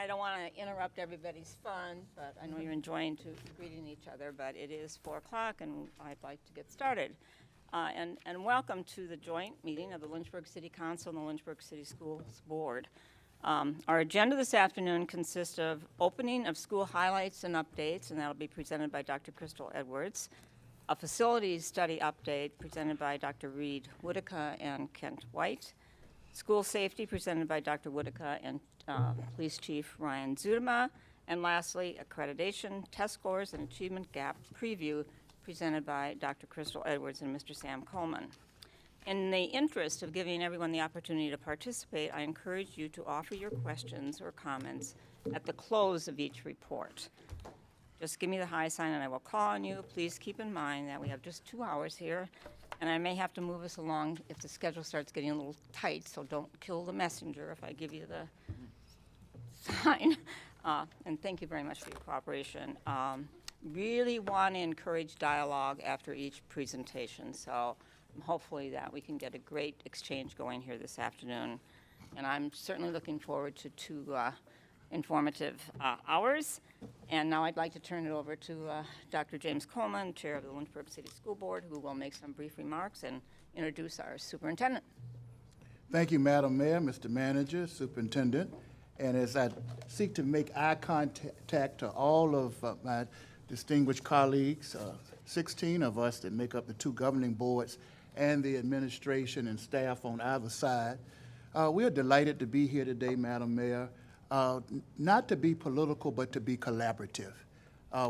I don't want to interrupt everybody's fun, but I know you're enjoying greeting each other, but it is 4 o'clock and I'd like to get started. And welcome to the joint meeting of the Lynchburg City Council and the Lynchburg City Schools Board. Our agenda this afternoon consists of opening of school highlights and updates, and that'll be presented by Dr. Crystal Edwards. A facilities study update presented by Dr. Reed Woodica and Kent White. School safety presented by Dr. Woodica and Police Chief Ryan Zudema. And lastly, accreditation, test scores, and achievement gap preview presented by Dr. Crystal Edwards and Mr. Sam Coleman. In the interest of giving everyone the opportunity to participate, I encourage you to offer your questions or comments at the close of each report. Just give me the high sign and I will call on you. Please keep in mind that we have just 2 hours here, and I may have to move us along if the schedule starts getting a little tight, so don't kill the messenger if I give you the sign. And thank you very much for your cooperation. Really want to encourage dialogue after each presentation, so hopefully that we can get a great exchange going here this afternoon. And I'm certainly looking forward to 2 informative hours. And now I'd like to turn it over to Dr. James Coleman, Chair of the Lynchburg City School Board, who will make some brief remarks and introduce our superintendent. Thank you, Madam Mayor, Mr. Manager, Superintendent. And as I seek to make eye contact to all of my distinguished colleagues, 16 of us that make up the 2 governing boards and the administration and staff on either side, we are delighted to be here today, Madam Mayor, not to be political, but to be collaborative.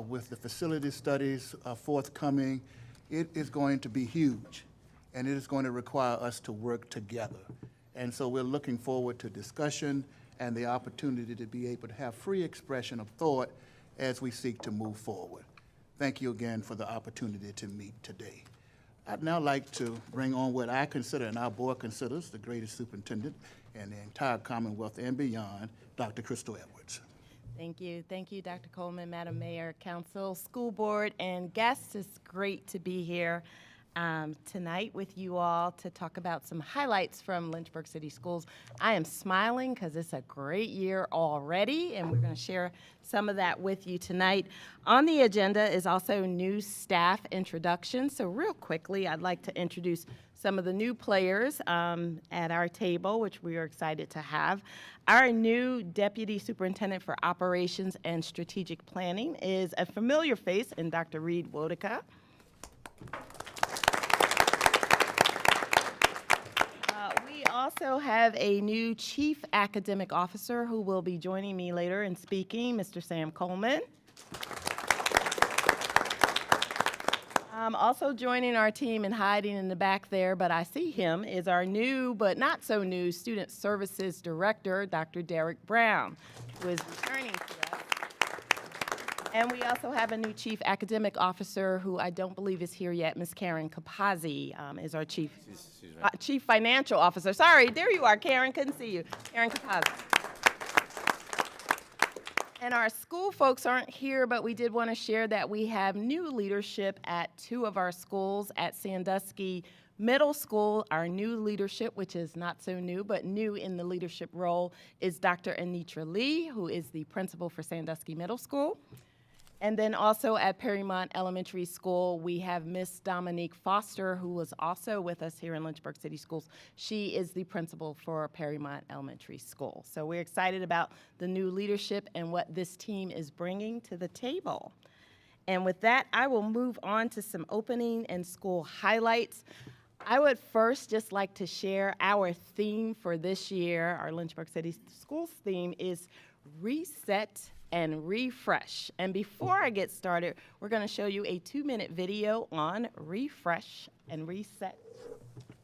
With the facility studies forthcoming, it is going to be huge, and it is going to require us to work together. And so we're looking forward to discussion and the opportunity to be able to have free expression of thought as we seek to move forward. Thank you again for the opportunity to meet today. I'd now like to bring on what I consider and our board considers the greatest superintendent in the entire Commonwealth and beyond, Dr. Crystal Edwards. Thank you. Thank you, Dr. Coleman, Madam Mayor, Council, School Board, and guests. It's great to be here tonight with you all to talk about some highlights from Lynchburg City Schools. I am smiling because it's a great year already, and we're going to share some of that with you tonight. On the agenda is also new staff introduction. So real quickly, I'd like to introduce some of the new players at our table, which we are excited to have. Our new Deputy Superintendent for Operations and Strategic Planning is a familiar face in Dr. Reed Woodica. We also have a new Chief Academic Officer who will be joining me later in speaking, Mr. Sam Coleman. Also joining our team and hiding in the back there, but I see him, is our new but not so new Student Services Director, Dr. Derek Brown, who is returning to us. And we also have a new Chief Academic Officer who I don't believe is here yet, Ms. Karen Capazzi is our Chief Financial Officer. Sorry, there you are, Karen, couldn't see you. Karen Capazzi. And our school folks aren't here, but we did want to share that we have new leadership at 2 of our schools. At Sandusky Middle School, our new leadership, which is not so new, but new in the leadership role, is Dr. Anitra Lee, who is the principal for Sandusky Middle School. And then also at Perrymont Elementary School, we have Miss Dominique Foster, who was also with us here in Lynchburg City Schools. She is the principal for Perrymont Elementary School. So we're excited about the new leadership and what this team is bringing to the table. And with that, I will move on to some opening and school highlights. I would first just like to share our theme for this year. Our Lynchburg City Schools theme is Reset and Refresh. And before I get started, we're going to show you a 2-minute video on refresh and reset.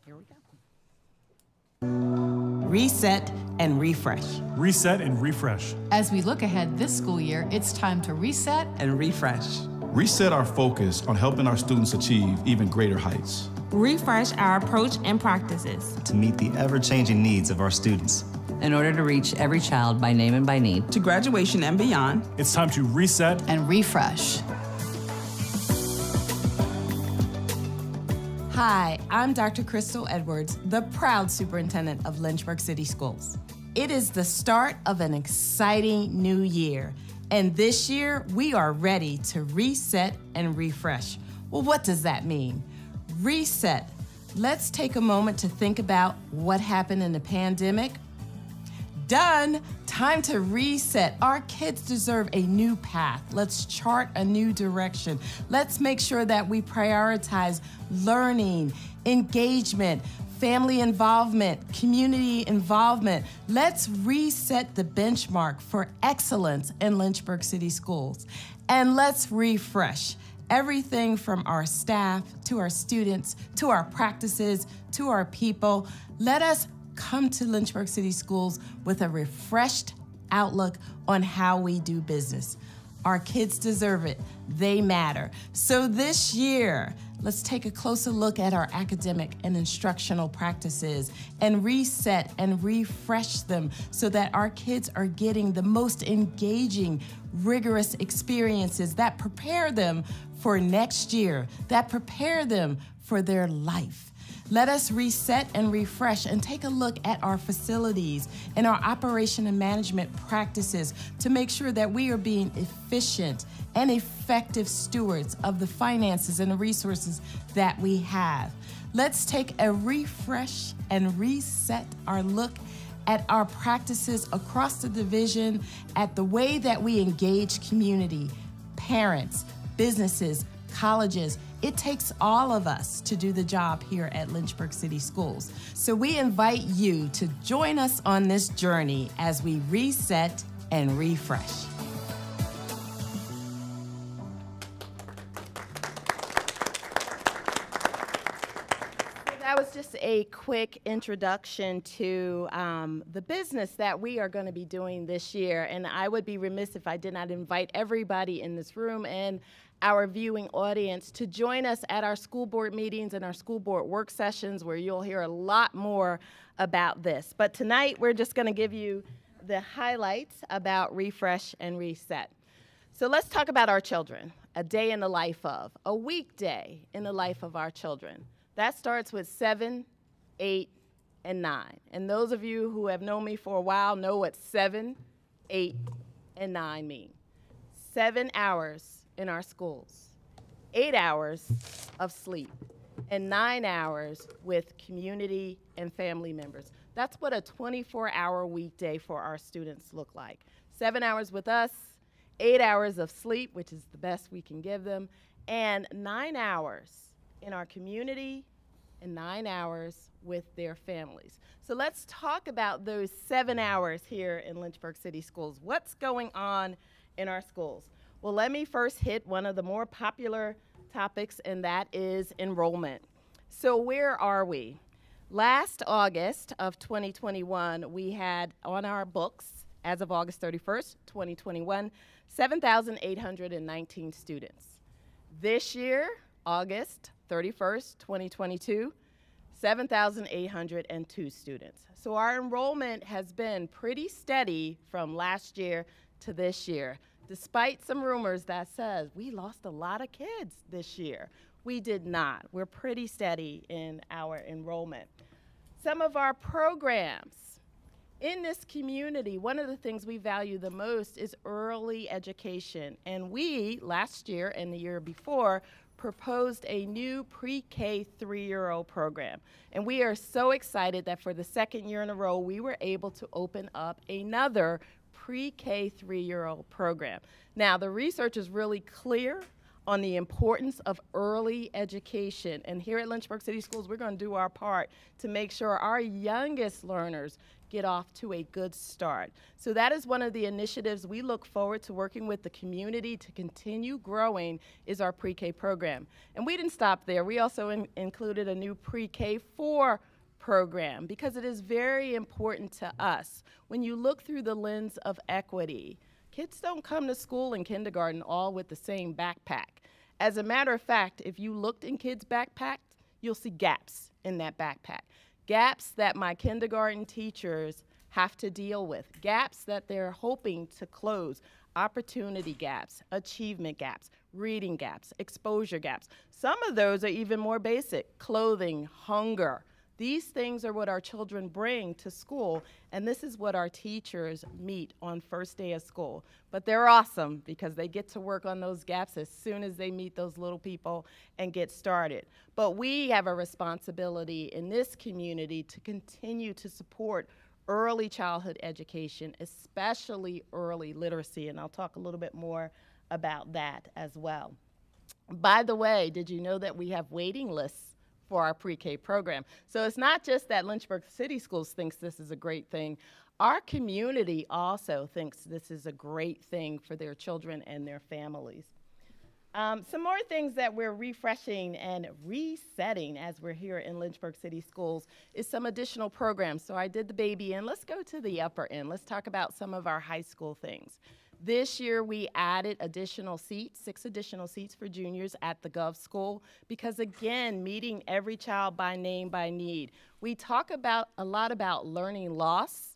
Here we go. Reset and refresh. Reset and refresh. As we look ahead this school year, it's time to reset And refresh. Reset our focus on helping our students achieve even greater heights. Refresh our approach and practices to meet the ever-changing needs of our students. In order to reach every child by name and by need. To graduation and beyond. It's time to reset and refresh. Hi, I'm Dr. Crystal Edwards, the proud superintendent of Lynchburg City Schools. It is the start of an exciting new year. And this year, we are ready to reset and refresh. Well, what does that mean? Reset. Let's take a moment to think about what happened in the pandemic. Done. Time to reset. Our kids deserve a new path. Let's chart a new direction. Let's make sure that we prioritize learning, engagement, family involvement, community involvement. Let's reset the benchmark for excellence in Lynchburg City Schools. And let's refresh everything from our staff to our students, to our practices, to our people. Let us come to Lynchburg City Schools with a refreshed outlook on how we do business. Our kids deserve it. They matter. So this year, let's take a closer look at our academic and instructional practices and reset and refresh them so that our kids are getting the most engaging, rigorous experiences that prepare them for next year, that prepare them for their life. Let us reset and refresh and take a look at our facilities and our operation and management practices to make sure that we are being efficient and effective stewards of the finances and the resources that we have. Let's take a refresh and reset our look at our practices across the division, at the way that we engage community, parents, businesses, colleges. It takes all of us to do the job here at Lynchburg City Schools. So we invite you to join us on this journey as we reset and refresh. That was just a quick introduction to the business that we are going to be doing this year. And I would be remiss if I did not invite everybody in this room and our viewing audience to join us at our school board meetings and our school board work sessions where you'll hear a lot more about this. But tonight, we're just going to give you the highlights about refresh and reset. So let's talk about our children, a day in the life of, a weekday in the life of our children. That starts with 7, 8, and 9. And those of you who have known me for a while know what 7, 8, and 9 mean. 7 hours in our schools, 8 hours of sleep, and 9 hours with community and family members. That's what a 24-hour weekday for our students look like. 7 hours with us, 8 hours of sleep, which is the best we can give them, and 9 hours in our community and 9 hours with their families. So let's talk about those 7 hours here in Lynchburg City Schools. What's going on in our schools? Well, let me first hit one of the more popular topics, and that is enrollment. So where are we? Last August of 2021, we had on our books, as of August 31st, 2021, 7,819 students. This year, August 31st, 2022, 7,802 students. So our enrollment has been pretty steady from last year to this year, despite some rumors that says we lost a lot of kids this year. We did not. We're pretty steady in our enrollment. Some of our programs in this community, one of the things we value the most is early education. And we, last year and the year before, proposed a new pre-K 3-year-old program. And we are so excited that for the second year in a row, we were able to open up another pre-K 3-year-old program. Now, the research is really clear on the importance of early education. And here at Lynchburg City Schools, we're going to do our part to make sure our youngest learners get off to a good start. So that is one of the initiatives we look forward to working with the community to continue growing is our pre-K program. And we didn't stop there. We also included a new pre-K 4 program because it is very important to us. When you look through the lens of equity, kids don't come to school in kindergarten all with the same backpack. As a matter of fact, if you looked in kids' backpacks, you'll see gaps in that backpack. Gaps that my kindergarten teachers have to deal with. Gaps that they're hoping to close. Opportunity gaps, achievement gaps, reading gaps, exposure gaps. Some of those are even more basic. Clothing, hunger, These things are what our children bring to school, and this is what our teachers meet on first day of school. But they're awesome because they get to work on those gaps as soon as they meet those little people and get started. But we have a responsibility in this community to continue to support early childhood education, especially early literacy, and I'll talk a little bit more about that as well. By the way, did you know that we have waiting lists for our pre-K program? So it's not just that Lynchburg City Schools thinks this is a great thing. Our community also thinks this is a great thing for their children and their families. Some more things that we're refreshing and resetting as we're here in Lynchburg City Schools is some additional programs. So I did the baby end. Let's go to the upper end. Let's talk about some of our high school things. This year we added additional seats, 6 additional seats for juniors at the Gov School, because again, meeting every child by name, by need. We talk a lot about learning loss,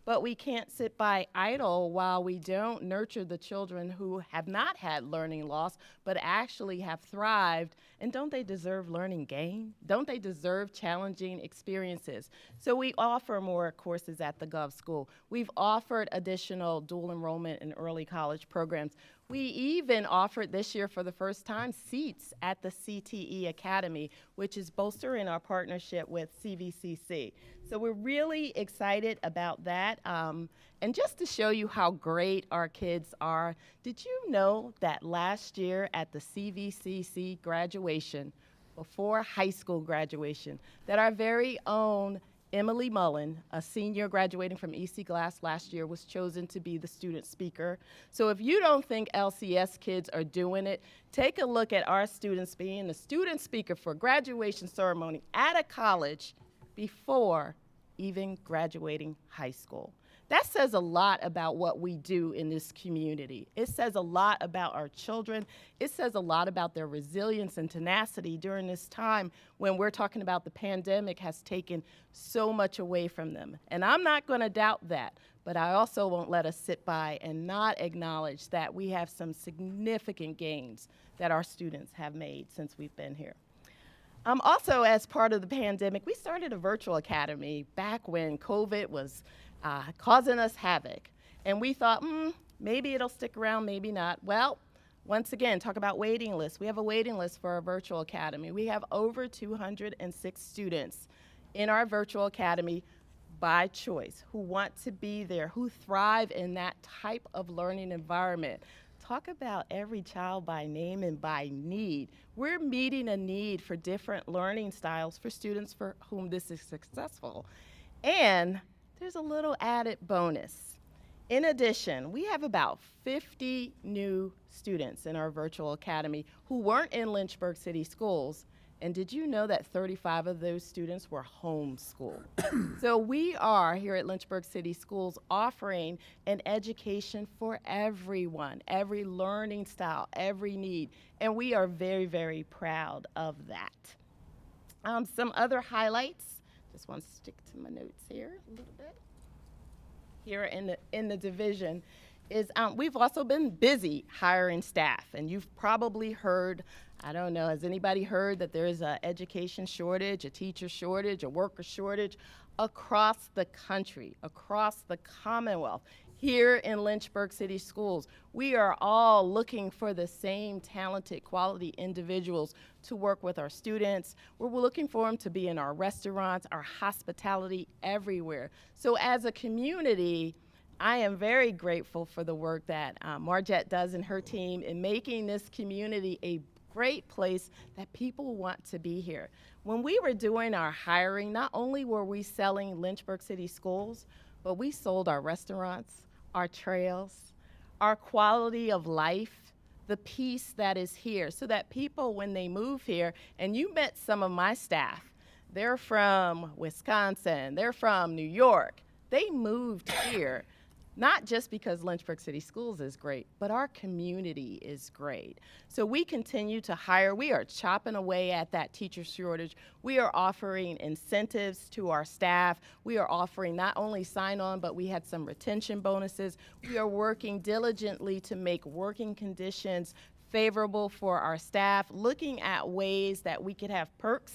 but we can't sit by idle while we don't nurture the children who have not had learning loss, but actually have thrived. And don't they deserve learning gain? Don't they deserve challenging experiences? So we offer more courses at the Gov School. We've offered additional dual enrollment and early college programs. We even offered this year for the first time seats at the CTE Academy, which is bolstering our partnership with CVCC. So we're really excited about that. And just to show you how great our kids are, did you know that last year at the CVCC graduation, before high school graduation, that our very own Emily Mullen, a senior graduating from EC Glass last year, was chosen to be the student speaker. So if you don't think LCS kids are doing it, take a look at our students being the student speaker for graduation ceremony at a college before even graduating high school. That says a lot about what we do in this community. It says a lot about our children. It says a lot about their resilience and tenacity during this time when we're talking about the pandemic has taken so much away from them. And I'm not going to doubt that, but I also won't let us sit by and not acknowledge that we have some significant gains that our students have made since we've been here. Also, as part of the pandemic, we started a virtual academy back when COVID was causing us havoc. And we thought, maybe it'll stick around, maybe not. Well, once again, talk about waiting lists. We have a waiting list for our virtual academy. We have over 206 students in our virtual academy by choice who want to be there, who thrive in that type of learning environment. Talk about every child by name and by need. We're meeting a need for different learning styles for students for whom this is successful. And there's a little added bonus. In addition, we have about 50 new students in our virtual academy who weren't in Lynchburg City Schools. And did you know that 35 of those students were homeschooled? So we are here at Lynchburg City Schools offering an education for everyone, every learning style, every need. And we are very, very proud of that. Some other highlights. Just want to stick to my notes here a little bit. Here in the division is we've also been busy hiring staff, and you've probably heard, I don't know, has anybody heard that there is an education shortage, a teacher shortage, a worker shortage across the country, across the Commonwealth? Here in Lynchburg City Schools, we are all looking for the same talented, quality individuals to work with our students. We're looking for them to be in our restaurants, our hospitality, everywhere. So as a community, I am very grateful for the work that Margette does and her team in making this community a great place that people want to be here. When we were doing our hiring, not only were we selling Lynchburg City Schools, but we sold our restaurants, our trails, our quality of life, the peace that is here, so that people, when they move here, and you met some of my staff, they're from Wisconsin, they're from New York, they moved here not just because Lynchburg City Schools is great, but our community is great. So we continue to hire. We are chopping away at that teacher shortage. We are offering incentives to our staff. We are offering not only sign-on, but we had some retention bonuses. We are working diligently to make working conditions favorable for our staff, looking at ways that we could have perks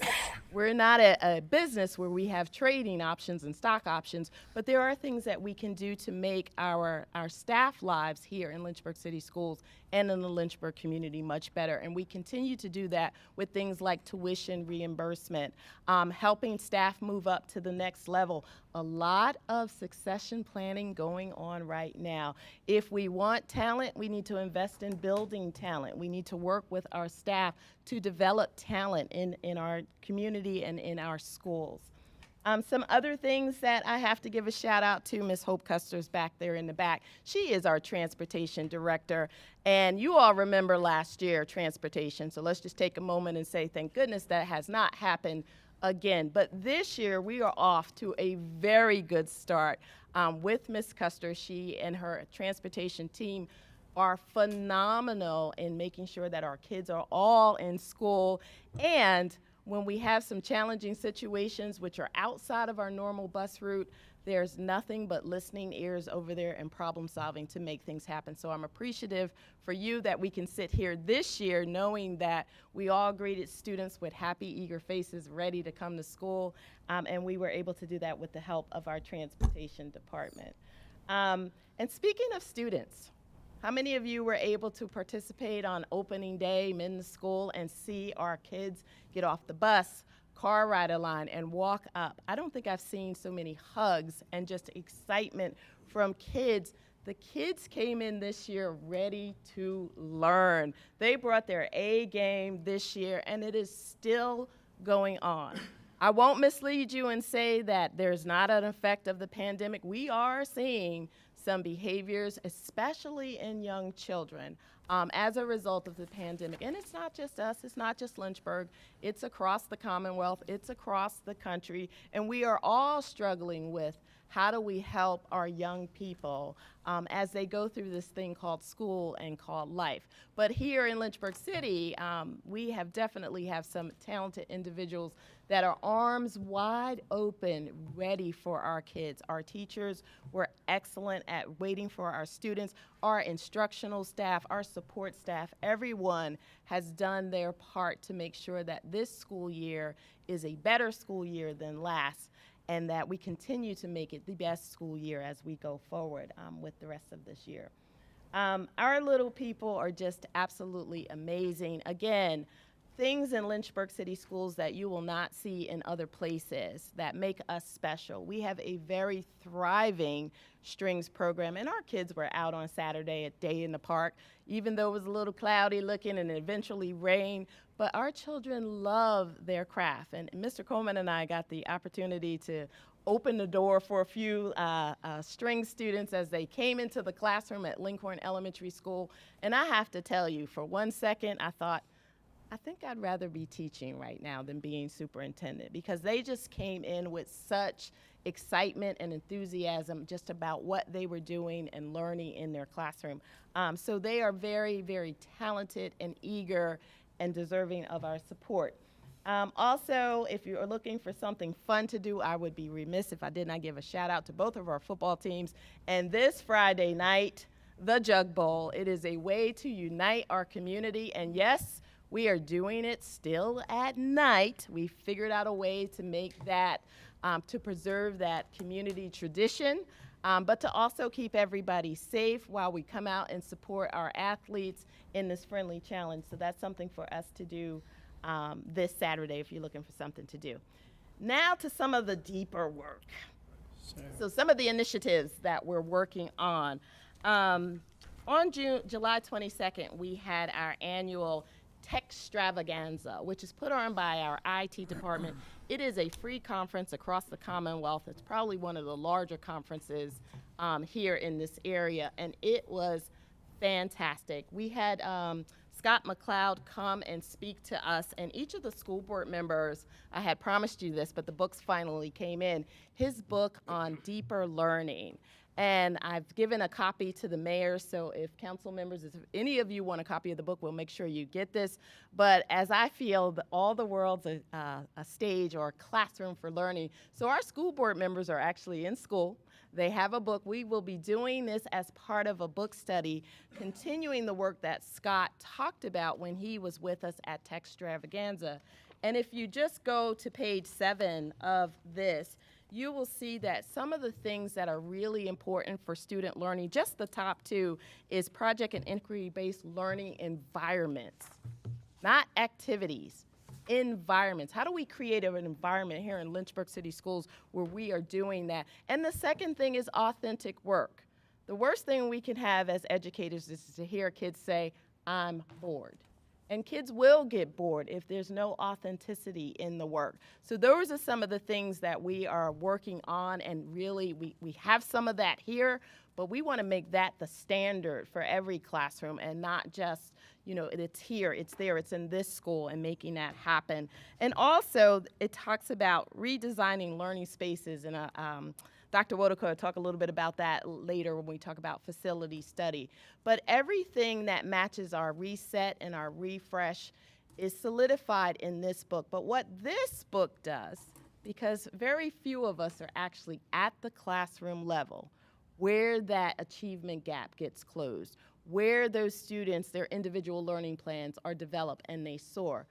we're not a business where we have trading options and stock options, but there are things that we can do to make our staff lives here in Lynchburg City Schools and in the Lynchburg community much better. And we continue to do that with things like tuition reimbursement, helping staff move up to the next level. A lot of succession planning going on right now. If we want talent, we need to invest in building talent. We need to work with our staff to develop talent in our community and in our schools. Some other things that I have to give a shout out to, Ms. Hope Custer's back there in the back. She is our transportation director, and you all remember last year transportation, so let's just take a moment and say thank goodness that has not happened again. But this year we are off to a very good start with Ms. Custer. She and her transportation team are phenomenal in making sure that our kids are all in school, and when we have some challenging situations which are outside of our normal bus route, there's nothing but listening ears over there and problem solving to make things happen. So I'm appreciative for you that we can sit here this year knowing that we all greeted students with happy, eager faces ready to come to school, and we were able to do that with the help of our transportation department. And speaking of students, how many of you were able to participate on opening day, in the school, and see our kids get off the bus, car ride a line, and walk up? I don't think I've seen so many hugs and just excitement from kids. The kids came in this year ready to learn. They brought their A game this year, and it is still going on. I won't mislead you and say that there's not an effect of the pandemic. We are seeing some behaviors, especially in young children, as a result of the pandemic. And it's not just us, it's not just Lynchburg, it's across the Commonwealth, it's across the country, and we are all struggling with how do we help our young people as they go through this thing called school and called life. But here in Lynchburg City, we have definitely have some talented individuals that are arms wide open, ready for our kids. Our teachers were excellent at waiting for our students. Our instructional staff, our support staff, everyone has done their part to make sure that this school year is a better school year than last, and that we continue to make it the best school year as we go forward with the rest of this year. Our little people are just absolutely amazing. Again, things in Lynchburg City Schools that you will not see in other places that make us special. We have a very thriving strings program, and our kids were out on Saturday at Day in the Park, even though it was a little cloudy looking and it eventually rained. But our children love their craft, and Mr. Coleman and I got the opportunity to open the door for a few string students as they came into the classroom at Lincoln Elementary School. And I have to tell you, for 1 second, I thought, I think I'd rather be teaching right now than being superintendent, because they just came in with such excitement and enthusiasm just about what they were doing and learning in their classroom. So they are very, very talented and eager and deserving of our support. Also, if you are looking for something fun to do, I would be remiss if I did not give a shout out to both of our football teams. And this Friday night, the Jug Bowl, it is a way to unite our community. And yes, we are doing it still at night. We figured out a way to make that, to preserve that community tradition, but to also keep everybody safe while we come out and support our athletes in this friendly challenge. So that's something for us to do this Saturday if you're looking for something to do. Now to some of the deeper work. So some of the initiatives that we're working on. On July 22nd, we had our annual Techstravaganza, which is put on by our IT department. It is a free conference across the Commonwealth. It's probably one of the larger conferences here in this area, and it was fantastic. We had Scott McLeod come and speak to us, and each of the school board members, I had promised you this, but the books finally came in, his book on deeper learning. And I've given a copy to the mayor, so if council members, if any of you want a copy of the book, we'll make sure you get this. But as I feel, all the world's a stage or a classroom for learning. So our school board members are actually in school. They have a book. We will be doing this as part of a book study, continuing the work that Scott talked about when he was with us at Techstravaganza. And if you just go to page 7 of this, you will see that some of the things that are really important for student learning, just the top 2, is project and inquiry-based learning environments, not activities, environments. How do we create an environment here in Lynchburg City Schools where we are doing that? And the second thing is authentic work. The worst thing we can have as educators is to hear kids say, I'm bored. And kids will get bored if there's no authenticity in the work. So those are some of the things that we are working on, and really we have some of that here, but we want to make that the standard for every classroom and not just, it's here, it's there, it's in this school, and making that happen. And also it talks about redesigning learning spaces, and Dr. Wodoko will talk a little bit about that later when we talk about facility study. But everything that matches our reset and our refresh is solidified in this book. But what this book does, because very few of us are actually at the classroom level, where that achievement gap gets closed, where those students, their individual learning plans are developed and they soar.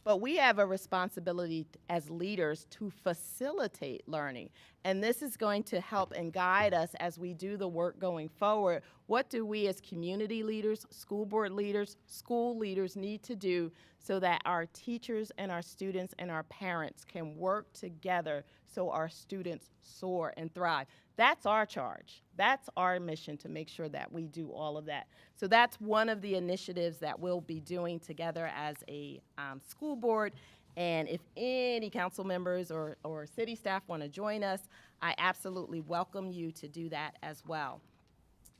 But we have a responsibility as leaders to facilitate learning. And this is going to help and guide us as we do the work going forward. What do we as community leaders, school board leaders, school leaders need to do so that our teachers and our students and our parents can work together so our students soar and thrive? That's our charge. That's our mission, to make sure that we do all of that. So that's one of the initiatives that we'll be doing together as a school board. And if any council members or city staff want to join us, I absolutely welcome you to do that as well.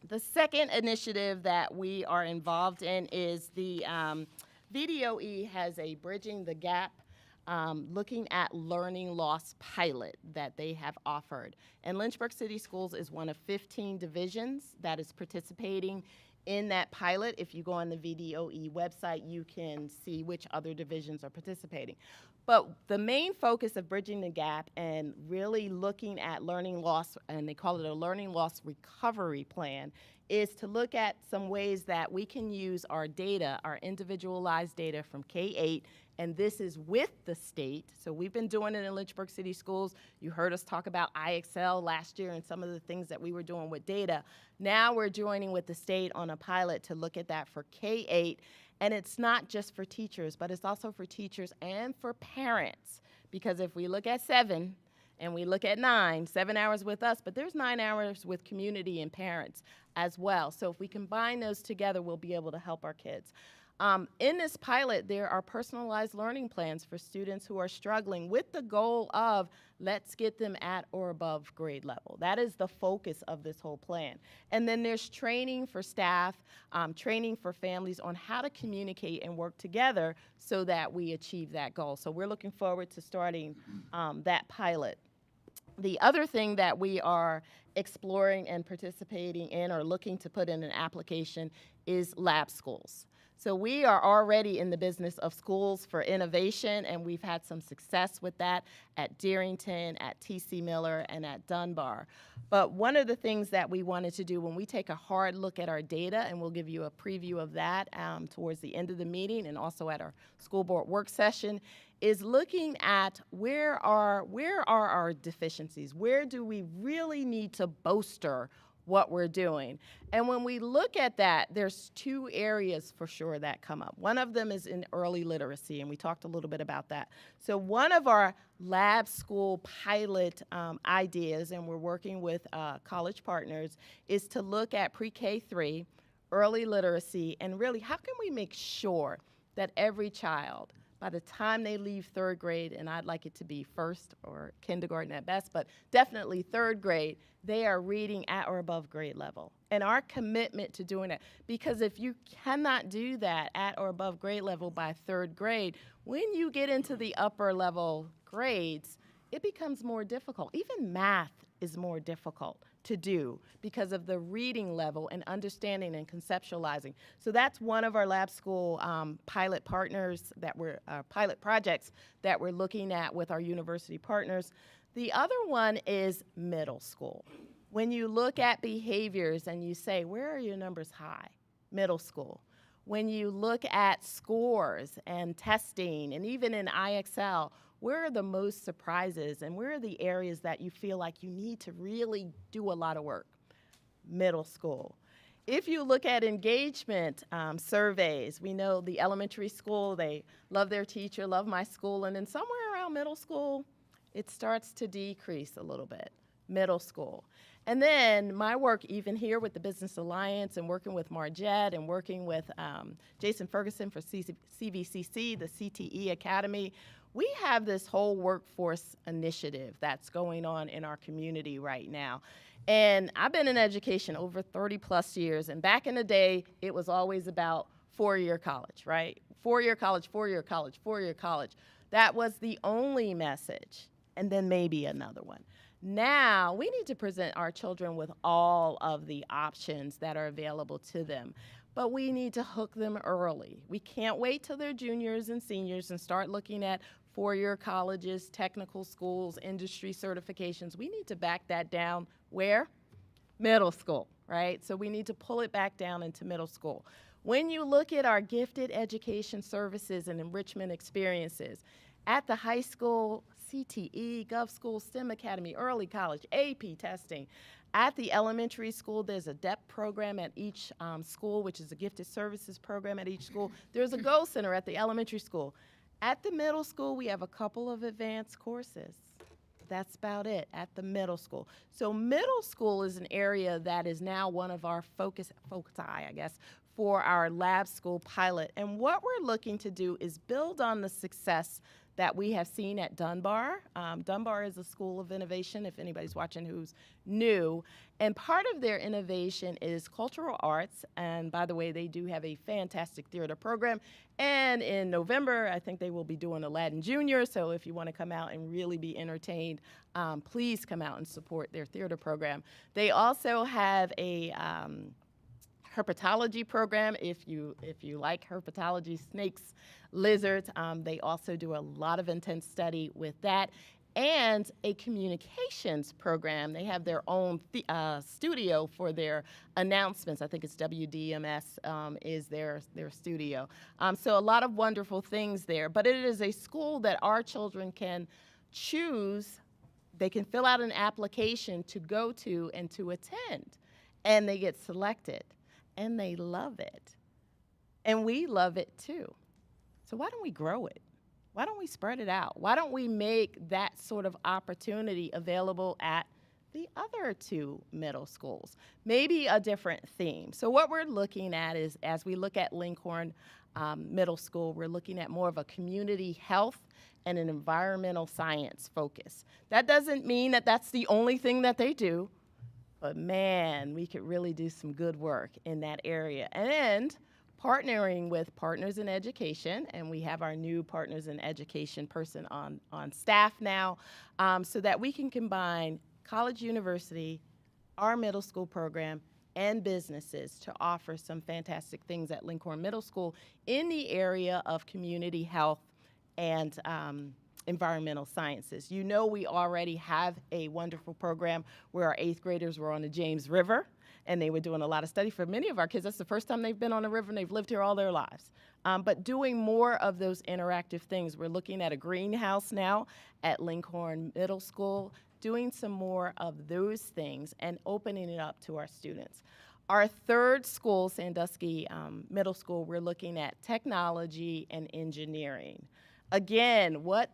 The second initiative that we are involved in is the VDOE has a Bridging the Gap looking at learning loss pilot that they have offered. And Lynchburg City Schools is one of 15 divisions that is participating in that pilot. If you go on the VDOE website, you can see which other divisions are participating. But the main focus of Bridging the Gap and really looking at learning loss, and they call it a learning loss recovery plan, is to look at some ways that we can use our data, our individualized data from K-8, and this is with the state. So we've been doing it in Lynchburg City Schools. You heard us talk about IXL last year and some of the things that we were doing with data. Now we're joining with the state on a pilot to look at that for K-8. And it's not just for teachers, but it's also for teachers and for parents. Because if we look at 7 and we look at 9, 7 hours with us, but there's 9 hours with community and parents as well. So if we combine those together, we'll be able to help our kids. In this pilot, there are personalized learning plans for students who are struggling with the goal of let's get them at or above grade level. That is the focus of this whole plan. And then there's training for staff, training for families on how to communicate and work together so that we achieve that goal. So we're looking forward to starting that pilot. The other thing that we are exploring and participating in or looking to put in an application is lab schools. So we are already in the business of schools for innovation, and we've had some success with that at Darrington, at TC Miller, and at Dunbar. But one of the things that we wanted to do when we take a hard look at our data, and we'll give you a preview of that towards the end of the meeting and also at our school board work session, is looking at where are our deficiencies? Where do we really need to bolster what we're doing? And when we look at that, there's 2 areas for sure that come up. One of them is in early literacy, and we talked a little bit about that. So one of our lab school pilot ideas, and we're working with college partners, is to look at pre-K3, early literacy, and really how can we make sure that every child, by the time they leave 3rd grade, and I'd like it to be 1st or kindergarten at best, but definitely 3rd grade, they are reading at or above grade level. And our commitment to doing that, because if you cannot do that at or above grade level by 3rd grade, when you get into the upper level grades, it becomes more difficult. Even math is more difficult to do because of the reading level and understanding and conceptualizing. So that's one of our lab school pilot partners that we're, pilot projects that we're looking at with our university partners. The other one is middle school. When you look at behaviors and you say, where are your numbers high? Middle school. When you look at scores and testing, and even in IXL, where are the most surprises and where are the areas that you feel like you need to really do a lot of work? Middle school. If you look at engagement surveys, we know the elementary school, they love their teacher, love my school, and then somewhere around middle school, it starts to decrease a little bit. Middle school. And then my work even here with the Business Alliance and working with Margette and working with Jason Ferguson for CVCC, the CTE Academy, we have this whole workforce initiative that's going on in our community right now. And I've been in education over 30 plus years, and back in the day, it was always about four-year college, right? Four-year college, four-year college, four-year college. That was the only message, and then maybe another one. Now, we need to present our children with all of the options that are available to them, but we need to hook them early. We can't wait till they're juniors and seniors and start looking at four-year colleges, technical schools, industry certifications. We need to back that down where? Middle school, right? So we need to pull it back down into middle school. When you look at our gifted education services and enrichment experiences, at the high school, CTE, Gov School, STEM Academy, early college, AP testing. At the elementary school, there's a DEP program at each school, which is a gifted services program at each school. There's a Go Center at the elementary school. At the middle school, we have a couple of advanced courses. That's about it at the middle school. So middle school is an area that is now one of our foci, I guess, for our lab school pilot. And what we're looking to do is build on the success that we have seen at Dunbar. Dunbar is a school of innovation, if anybody's watching who's new. And part of their innovation is cultural arts. And by the way, they do have a fantastic theater program. And in November, I think they will be doing Aladdin Junior. So if you want to come out and really be entertained, please come out and support their theater program. They also have a herpetology program, if you like herpetology, snakes, lizards. They also do a lot of intense study with that. And a communications program. They have their own studio for their announcements. I think it's WDMS is their studio. So a lot of wonderful things there. But it is a school that our children can choose. They can fill out an application to go to and to attend. And they get selected. And they love it. And we love it too. So why don't we grow it? Why don't we spread it out? Why don't we make that sort of opportunity available at the other two middle schools? Maybe a different theme. So what we're looking at is, as we look at Lincoln Middle School, we're looking at more of a community health and an environmental science focus. That doesn't mean that that's the only thing that they do. But man, we could really do some good work in that area. And partnering with Partners in Education, and we have our new Partners in Education person on staff now, so that we can combine college, university, our middle school program, and businesses to offer some fantastic things at Lincoln Middle School in the area of community health and environmental sciences. You know, we already have a wonderful program where our 8th graders were on the James River, and they were doing a lot of study. For many of our kids, that's the first time they've been on a river, and they've lived here all their lives. But doing more of those interactive things. We're looking at a greenhouse now at Lincoln Middle School, doing some more of those things and opening it up to our students. Our third school, Sandusky Middle School, we're looking at technology and engineering. Again, what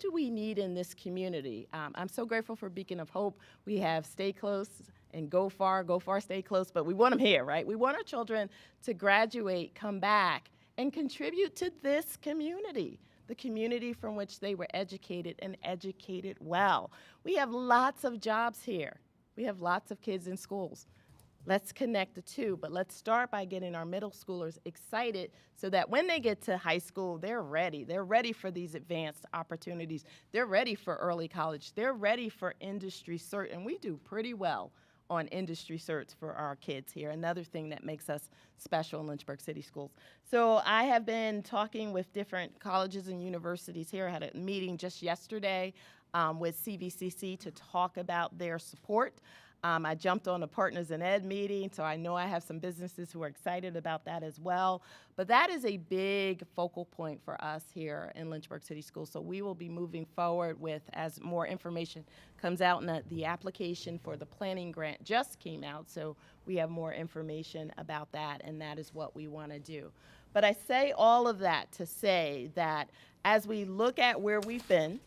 do we need in this community? I'm so grateful for Beacon of Hope. We have Stay Close and Go Far, Stay Close, but we want them here, right? We want our children to graduate, come back, and contribute to this community, the community from which they were educated and educated well. We have lots of jobs here. We have lots of kids in schools. Let's connect the two, but let's start by getting our middle schoolers excited so that when they get to high school, they're ready. They're ready for these advanced opportunities. They're ready for early college. They're ready for industry cert, and we do pretty well on industry certs for our kids here, another thing that makes us special in Lynchburg City Schools. So I have been talking with different colleges and universities here. I had a meeting just yesterday with CVCC to talk about their support. I jumped on a Partners in Ed meeting, so I know I have some businesses who are excited about that as well. But that is a big focal point for us here in Lynchburg City Schools. So we will be moving forward with, as more information comes out, and the application for the planning grant just came out, so we have more information about that, and that is what we want to do. But I say all of that to say that as we look at where we've been,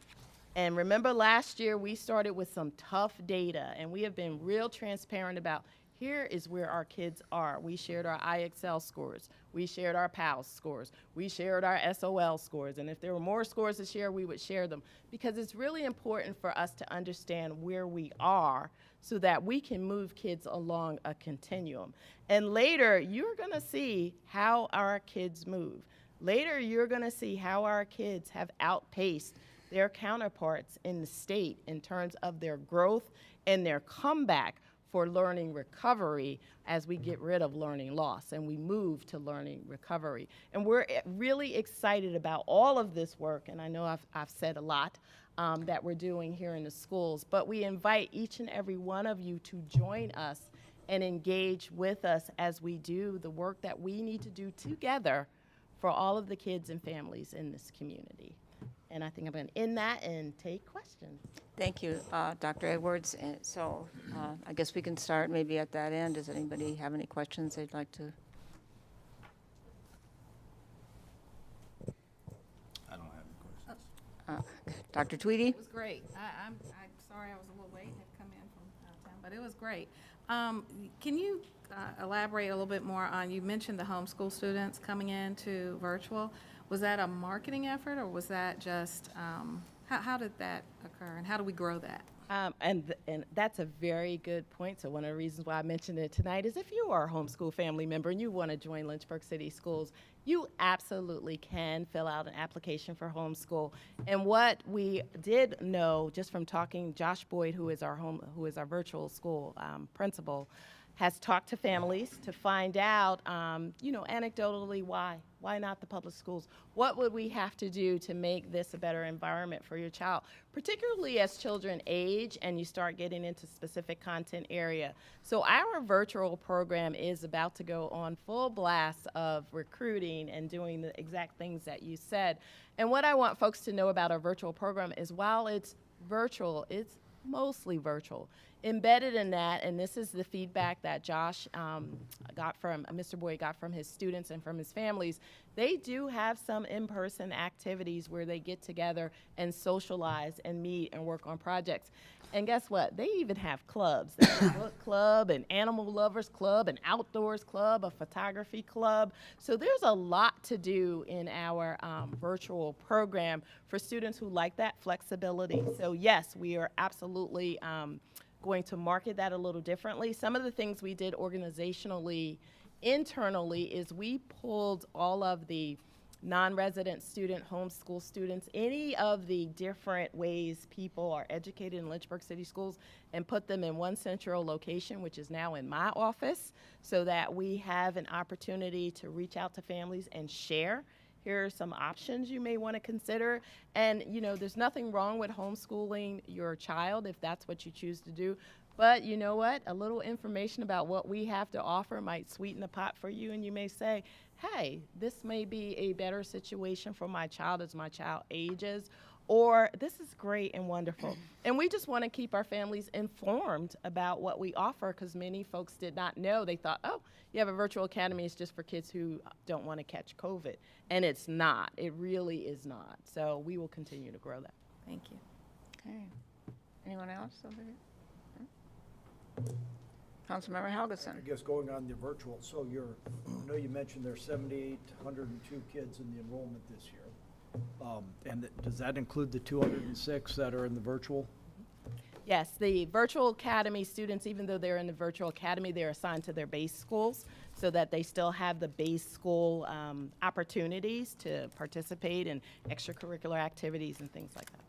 and remember last year we started with some tough data, and we have been real transparent about here is where our kids are. We shared our IXL scores. We shared our PALS scores. We shared our SOL scores. And if there were more scores to share, we would share them, because it's really important for us to understand where we are so that we can move kids along a continuum. And later, you're going to see how our kids move. Later, you're going to see how our kids have outpaced their counterparts in the state in terms of their growth and their comeback for learning recovery as we get rid of learning loss and we move to learning recovery. And we're really excited about all of this work, and I know I've said a lot that we're doing here in the schools, but we invite each and every one of you to join us and engage with us as we do the work that we need to do together for all of the kids and families in this community. And I think I'm going to end that and take questions. Thank you, Dr. Edwards. And so I guess we can start maybe at that end. Does anybody have any questions they'd like to? I don't have any questions. Dr. Tweedy? It was great. I'm sorry I was a little late, had come in from out of town, but it was great. Can you elaborate a little bit more on, you mentioned the homeschool students coming into virtual. Was that a marketing effort, or was that just, how did that occur, and how do we grow that? And that's a very good point. So one of the reasons why I mentioned it tonight is if you are a homeschool family member and you want to join Lynchburg City Schools, you absolutely can fill out an application for homeschool. And what we did know just from talking, Josh Boyd, who is our virtual school principal, has talked to families to find out, anecdotally, why not the public schools? What would we have to do to make this a better environment for your child, particularly as children age and you start getting into specific content area? So our virtual program is about to go on full blast of recruiting and doing the exact things that you said. And what I want folks to know about our virtual program is while it's virtual, it's mostly virtual. Embedded in that, and this is the feedback that Josh got from, Mr. Boyd got from his students and from his families, they do have some in-person activities where they get together and socialize and meet and work on projects. And guess what? They even have clubs. They have a book club, an animal lovers club, an outdoors club, a photography club. So there's a lot to do in our virtual program for students who like that flexibility. So yes, we are absolutely going to market that a little differently. Some of the things we did organizationally, internally, is we pulled all of the non-resident student, homeschool students, any of the different ways people are educated in Lynchburg City Schools, and put them in one central location, which is now in my office, so that we have an opportunity to reach out to families and share. Here are some options you may want to consider. And, there's nothing wrong with homeschooling your child if that's what you choose to do. But you know what? A little information about what we have to offer might sweeten the pot for you, and you may say, hey, this may be a better situation for my child as my child ages, or this is great and wonderful. And we just want to keep our families informed about what we offer, because many folks did not know. They thought, oh, you have a virtual academy, it's just for kids who don't want to catch COVID. And it's not. It really is not. So we will continue to grow that. Thank you. Okay. Anyone else over here? Councilmember Helgeson. I guess going on the virtual, so I know you mentioned there's 7,802 kids in the enrollment this year. And does that include the 206 that are in the virtual? Yes, the virtual academy students, even though they're in the virtual academy, they're assigned to their base schools so that they still have the base school opportunities to participate in extracurricular activities and things like that.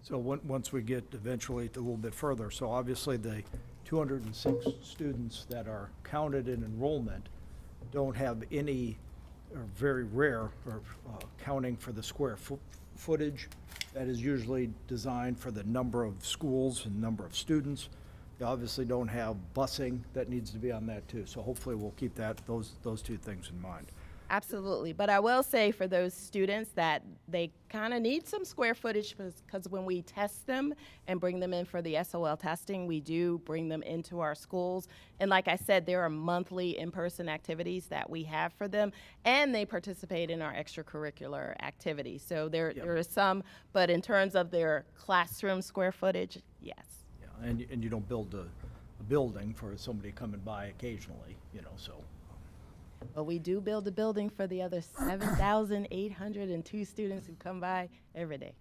So once we get eventually a little bit further, so obviously the 206 students that are counted in enrollment don't have any, or very rare, or counting for the square footage that is usually designed for the number of schools and number of students. You obviously don't have busing that needs to be on that too. So hopefully we'll keep those two things in mind. Absolutely. But I will say for those students that they kind of need some square footage because when we test them and bring them in for the SOL testing, we do bring them into our schools. And like I said, there are monthly in-person activities that we have for them, and they participate in our extracurricular activities. So there is some, but in terms of their classroom square footage, yes. Yeah, and you don't build a building for somebody coming by occasionally, so. But we do build a building for the other 7,802 students who come by every day.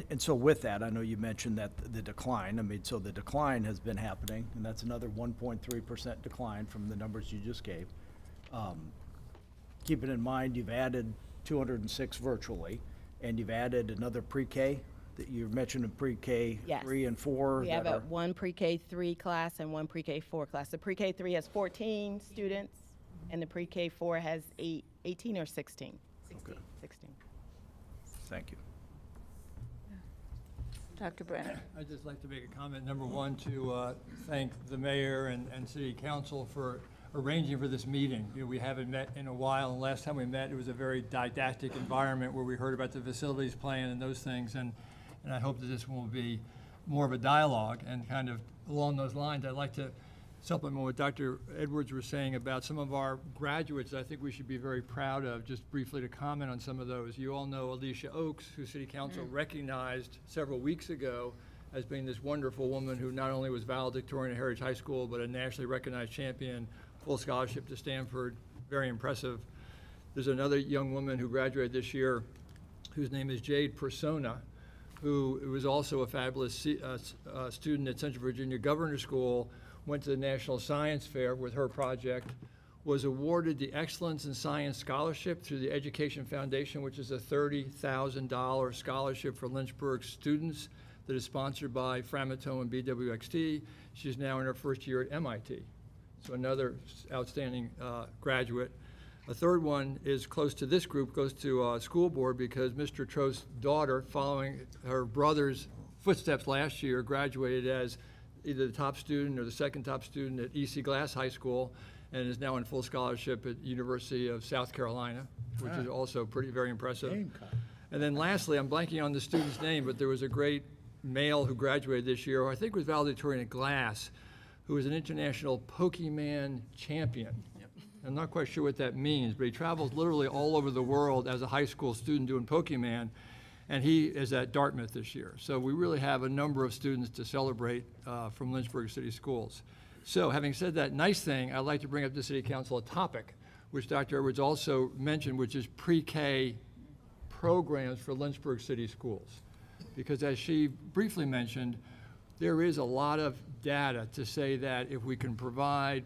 And so with that, I know you mentioned that the decline, so the decline has been happening, and that's another 1.3% decline from the numbers you just gave. Keeping in mind, you've added 206 virtually, and you've added another pre-K, that you mentioned in pre-K Yes. 3 and 4. We have one pre-K 3 class and one pre-K 4 class. The pre-K 3 has 14 students, and the pre-K 4 has 18 or 16? 16. 16. Thank you. Dr. Brennan. I'd just like to make a comment. Number one, to thank the mayor and city council for arranging for this meeting. We haven't met in a while, and last time we met, it was a very didactic environment where we heard about the facilities plan and those things, and I hope that this will be more of a dialogue. And kind of along those lines, I'd like to supplement what Dr. Edwards was saying about some of our graduates. I think we should be very proud of, just briefly to comment on some of those. You all know Alicia Oakes, who City Council recognized several weeks ago as being this wonderful woman who not only was valedictorian at Heritage High School, but a nationally recognized champion, full scholarship to Stanford, very impressive. There's another young woman who graduated this year whose name is Jade Persona, who was also a fabulous student at Central Virginia Governor's School, went to the National Science Fair with her project, was awarded the Excellence in Science Scholarship through the Education Foundation, which is a $30,000 scholarship for Lynchburg students that is sponsored by Framatome and BWXT. She's now in her first year at MIT. So another outstanding graduate. A third one is close to this group, goes to school board because Mr. Trost's daughter, following her brother's footsteps last year, graduated as either the top student or the second top student at E.C. Glass High School, and is now in full scholarship at University of South Carolina, which is also very impressive. And then lastly, I'm blanking on the student's name, but there was a great male who graduated this year, who I think was valedictorian at Glass, who is an international Pokemon champion. I'm not quite sure what that means, but he travels literally all over the world as a high school student doing Pokemon, and he is at Dartmouth this year. So we really have a number of students to celebrate from Lynchburg City Schools. So having said that nice thing, I'd like to bring up to City Council a topic which Dr. Edwards also mentioned, which is pre-K programs for Lynchburg City Schools. Because as she briefly mentioned, there is a lot of data to say that if we can provide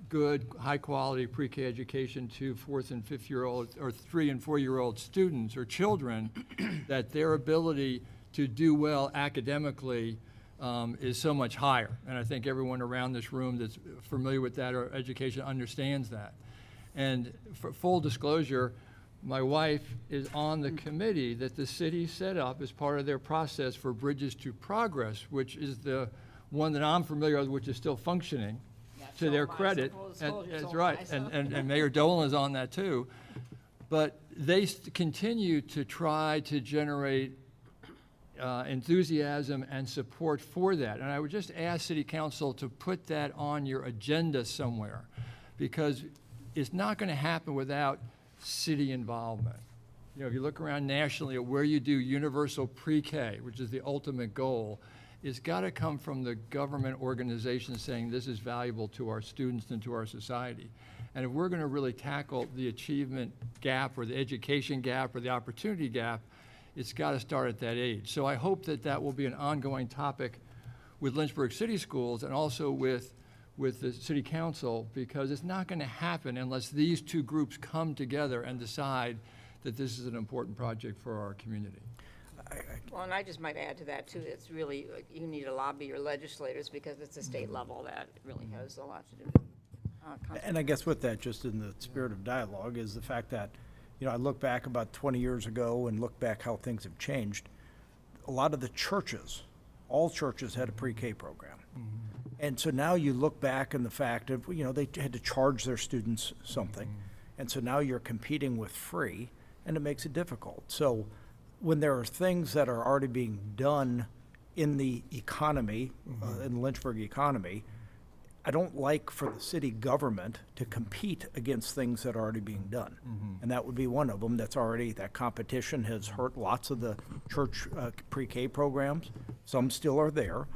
good, high-quality pre-K education to 4th and 5th year-old or 3 and 4 year-old students or children, that their ability to do well academically is so much higher. And I think everyone around this room that's familiar with that or education understands that. And for full disclosure, my wife is on the committee that the city set up as part of their process for Bridges to Progress, which is the one that I'm familiar with, which is still functioning. To their credit, that's right, and Mayor Dolan is on that too. But they continue to try to generate enthusiasm and support for that. And I would just ask City Council to put that on your agenda somewhere, because it's not going to happen without city involvement. You know, if you look around nationally at where you do universal pre-K, which is the ultimate goal, it's got to come from the government organizations saying this is valuable to our students and to our society. And if we're going to really tackle the achievement gap or the education gap or the opportunity gap, it's got to start at that age. So I hope that that will be an ongoing topic with Lynchburg City Schools and also with the City Council, because it's not going to happen unless these two groups come together and decide that this is an important project for our community. Well, and I just might add to that, too, it's really, you need to lobby your legislators because it's a state level that really has a lot to do with And I guess with that, just in the spirit of dialogue, is the fact that, you know, I look back about 20 years ago and look back how things have changed. A lot of the churches, all churches had a pre-K program. And so now you look back in the fact of, they had to charge their students something. And so now you're competing with free, and it makes it difficult. So when there are things that are already being done in the economy, in the Lynchburg economy, I don't like for the city government to compete against things that are already being done. And that would be one of them. That competition has hurt lots of the church pre-K programs. Some still are there.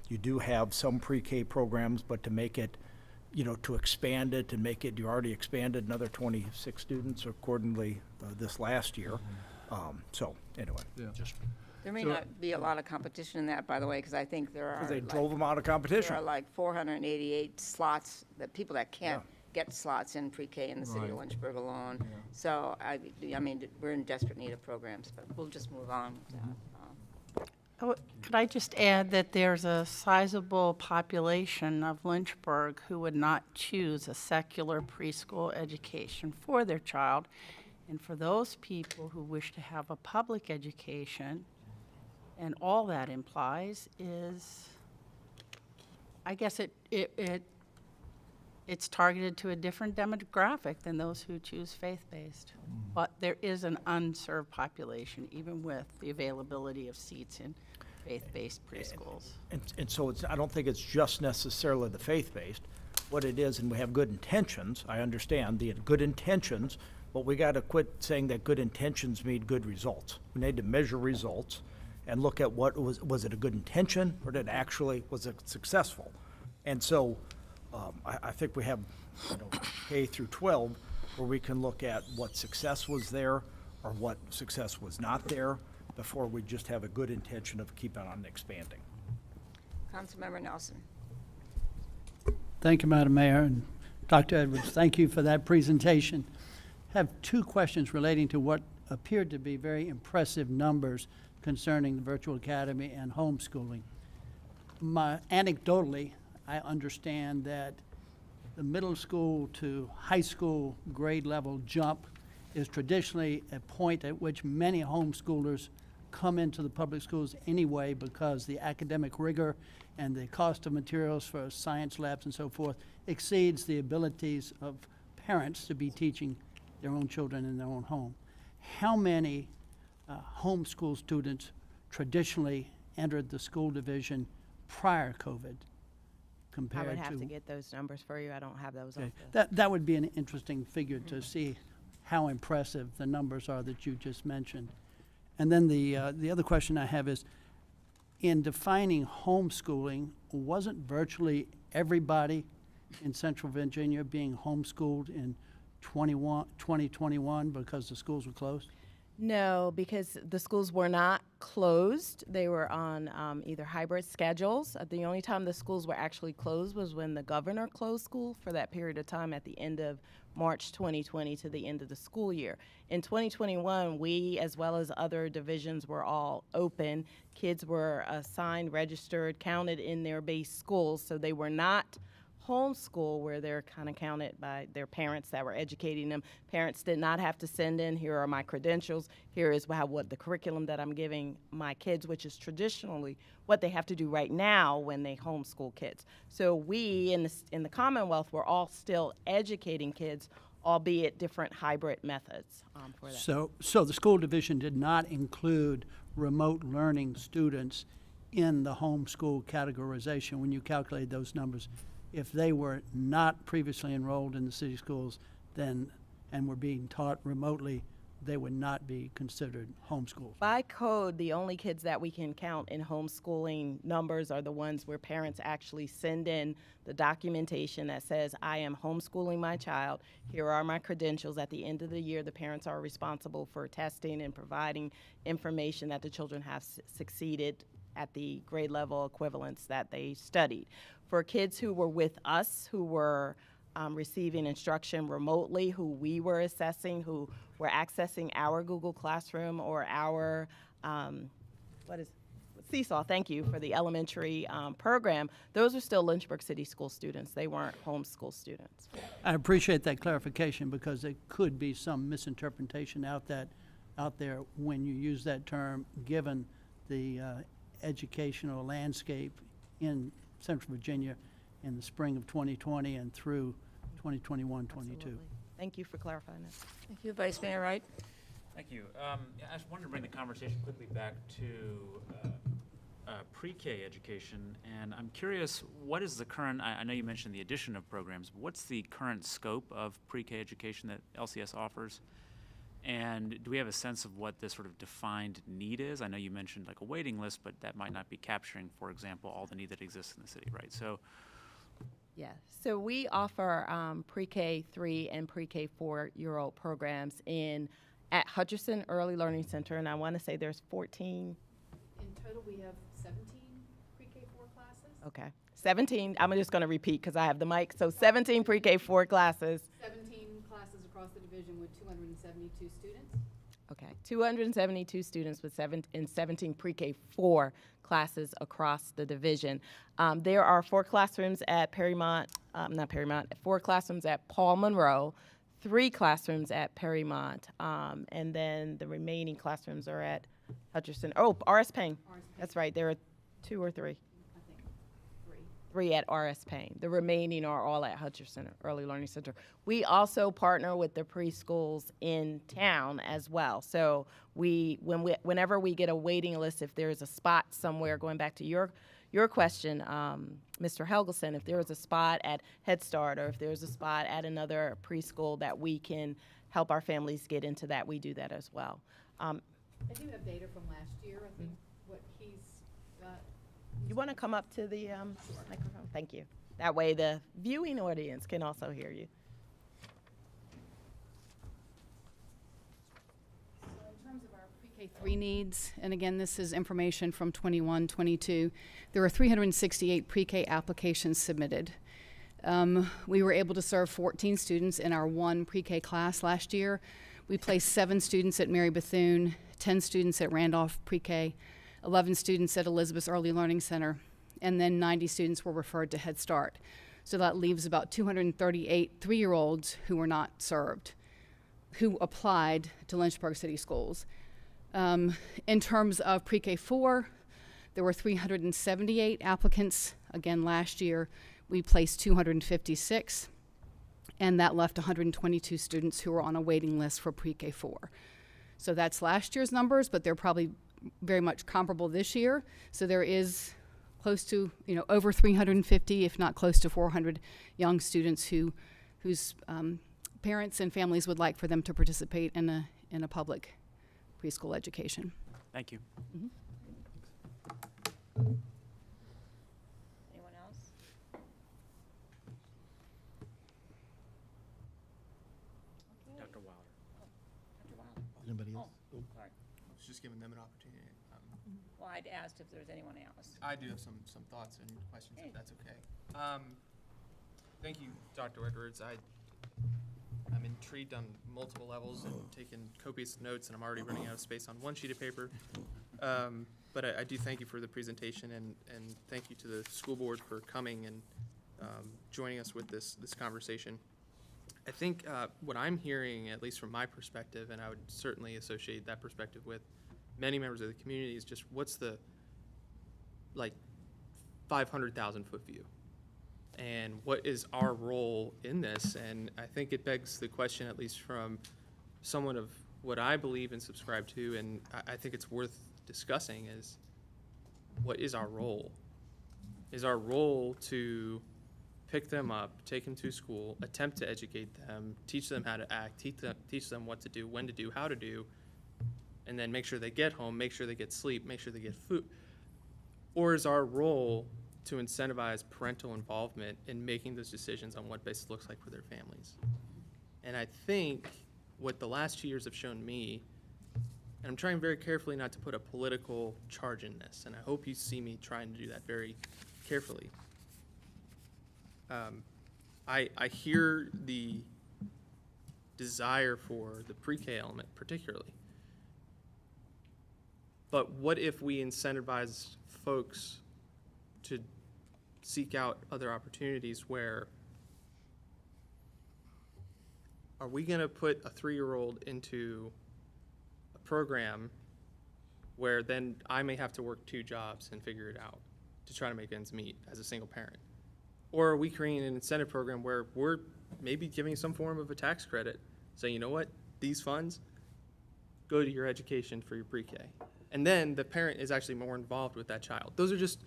You do have some pre-K programs, but to make it, to expand it and make it, you already expanded another 26 students accordingly this last year. So anyway, There may not be a lot of competition in that, by the way, because I think there are. They drove them out of competition. There are like 488 slots, that people that can't get slots in pre-K in the city of Lynchburg alone. So, I mean, we're in desperate need of programs, but we'll just move on. Could I just add that there's a sizable population of Lynchburg who would not choose a secular preschool education for their child. And for those people who wish to have a public education, and all that implies is, I guess it's targeted to a different demographic than those who choose faith-based. But there is an unserved population, even with the availability of seats in faith-based preschools. And so I don't think it's just necessarily the faith-based. What it is, and we have good intentions, I understand the good intentions, but we got to quit saying that good intentions mean good results. We need to measure results and look at was it a good intention, or was it successful? And so I think we have K through 12 where we can look at what success was there or what success was not there before we just have a good intention of keeping on expanding. Councilmember Nelson. Thank you, Madam Mayor, and Dr. Edwards, thank you for that presentation. I have two questions relating to what appeared to be very impressive numbers concerning the virtual academy and homeschooling. Anecdotally, I understand that the middle school to high school grade level jump is traditionally a point at which many homeschoolers come into the public schools anyway, because the academic rigor and the cost of materials for science labs and so forth exceeds the abilities of parents to be teaching their own children in their own home. How many homeschool students traditionally entered the school division prior COVID compared to? I would have to get those numbers for you. I don't have those. Okay. That would be an interesting figure to see how impressive the numbers are that you just mentioned. And then the other question I have is, in defining homeschooling, wasn't virtually everybody in Central Virginia being homeschooled in 2021 because the schools were closed? No, because the schools were not closed. They were on either hybrid schedules. The only time the schools were actually closed was when the governor closed school for that period of time at the end of March 2020 to the end of the school year. In 2021, we, as well as other divisions, were all open. Kids were assigned, registered, counted in their base schools, so they were not homeschool, where they're kind of counted by their parents that were educating them. Parents did not have to send in, here are my credentials, here is what the curriculum that I'm giving my kids, which is traditionally what they have to do right now when they homeschool kids. So we in the Commonwealth, we're all still educating kids, albeit different hybrid methods for that. So the school division did not include remote learning students in the homeschool categorization when you calculate those numbers. If they were not previously enrolled in the city schools and were being taught remotely, they would not be considered homeschooled. By code, the only kids that we can count in homeschooling numbers are the ones where parents actually send in the documentation that says, I am homeschooling my child, here are my credentials. At the end of the year, the parents are responsible for testing and providing information that the children have succeeded at the grade level equivalents that they studied. For kids who were with us, who were receiving instruction remotely, who we were assessing, who were accessing our Google Classroom or our, Seesaw, thank you, for the elementary program, those are still Lynchburg City School students. They weren't homeschool students. I appreciate that clarification, because there could be some misinterpretation out there when you use that term, given the educational landscape in Central Virginia in the spring of 2020 and through 2021-22. Absolutely. Thank you for clarifying that. Thank you, Vice Mayor Wright. Thank you. I just wanted to bring the conversation quickly back to pre-K education, and I'm curious, what is the current, I know you mentioned the addition of programs, but what's the current scope of pre-K education that LCS offers? And do we have a sense of what the sort of defined need is? I know you mentioned like a waiting list, but that might not be capturing, for example, all the need that exists in the city, right? So, Yeah, so we offer pre-K 3 and pre-K 4-year-old programs at Hutcherson Early Learning Center, and I want to say there's 14. In total, we have 17 pre-K 4 classes. Okay, 17. I'm just going to repeat because I have the mic. So 17 pre-K 4 classes. 17 classes across the division with 272 students. Okay, 272 students with 17 pre-K 4 classes across the division. There are 4 classrooms at four classrooms at Paul Monroe, 3 classrooms at Perrymont, and then the remaining classrooms are at Hutcherson. Oh, R.S. Payne. That's right, there are 2 or 3. I think 3. 3 at R.S. Payne. The remaining are all at Hutcherson Early Learning Center. We also partner with the preschools in town as well. So whenever we get a waiting list, if there's a spot somewhere, going back to your question, Mr. Helgelson, if there is a spot at Head Start or if there's a spot at another preschool that we can help our families get into that, we do that as well. I do have data from last year, I think, what he's got. You want to come up to the microphone? Thank you. That way the viewing audience can also hear you. So in terms of our pre-K 3 needs, and again, this is information from 21-22, there are 368 pre-K applications submitted. We were able to serve 14 students in our 1 pre-K class last year. We placed 7 students at Mary Bethune, 10 students at Randolph Pre-K, 11 students at Elizabeth Early Learning Center, and then 90 students were referred to Head Start. So that leaves about 238 3-year-olds who were not served, who applied to Lynchburg City Schools. In terms of Pre-K 4, there were 378 applicants. Again, last year we placed 256, and that left 122 students who were on a waiting list for Pre-K 4. So that's last year's numbers, but they're probably very much comparable this year. So there is close to, over 350, if not close to 400 young students whose parents and families would like for them to participate in a public preschool education. thank you. Mm-hmm. Anyone else? Dr. Wilder. Dr. Wilder. Anybody else? Oh, sorry. I was just giving them an opportunity. Well, I'd asked if there was anyone else. I do have some thoughts and questions, Okay. if that's okay. Thank you, Dr. Edwards. I'm intrigued on multiple levels and taking copious notes, and I'm already running out of space on one sheet of paper. But I do thank you for the presentation, and thank you to the school board for coming and joining us with this conversation. I think what I'm hearing, at least from my perspective, and I would certainly associate that perspective with many members of the community, is just what's the 500,000 foot view, and what is our role in this? And I think it begs the question, at least from someone of what I believe and subscribe to, and I think it's worth discussing, is what is our role? Is our role to pick them up, take them to school, attempt to educate them, teach them how to act, teach them what to do, when to do, how to do, and then make sure they get home, make sure they get sleep, make sure they get food? Or is our role to incentivize parental involvement in making those decisions on what best looks like for their families? And I think what the last 2 years have shown me, and I'm trying very carefully not to put a political charge in this, and I hope you see me trying to do that very carefully. I hear the desire for the pre-K element particularly. But what if we incentivize folks to seek out other opportunities? Where are we going to put a 3-year-old into a program where then I may have to work 2 jobs and figure it out? to try to make ends meet as a single parent? Or are we creating an incentive program where we're maybe giving some form of a tax credit, saying, you know what, these funds go to your education for your pre-K. And then the parent is actually more involved with that child. Those are just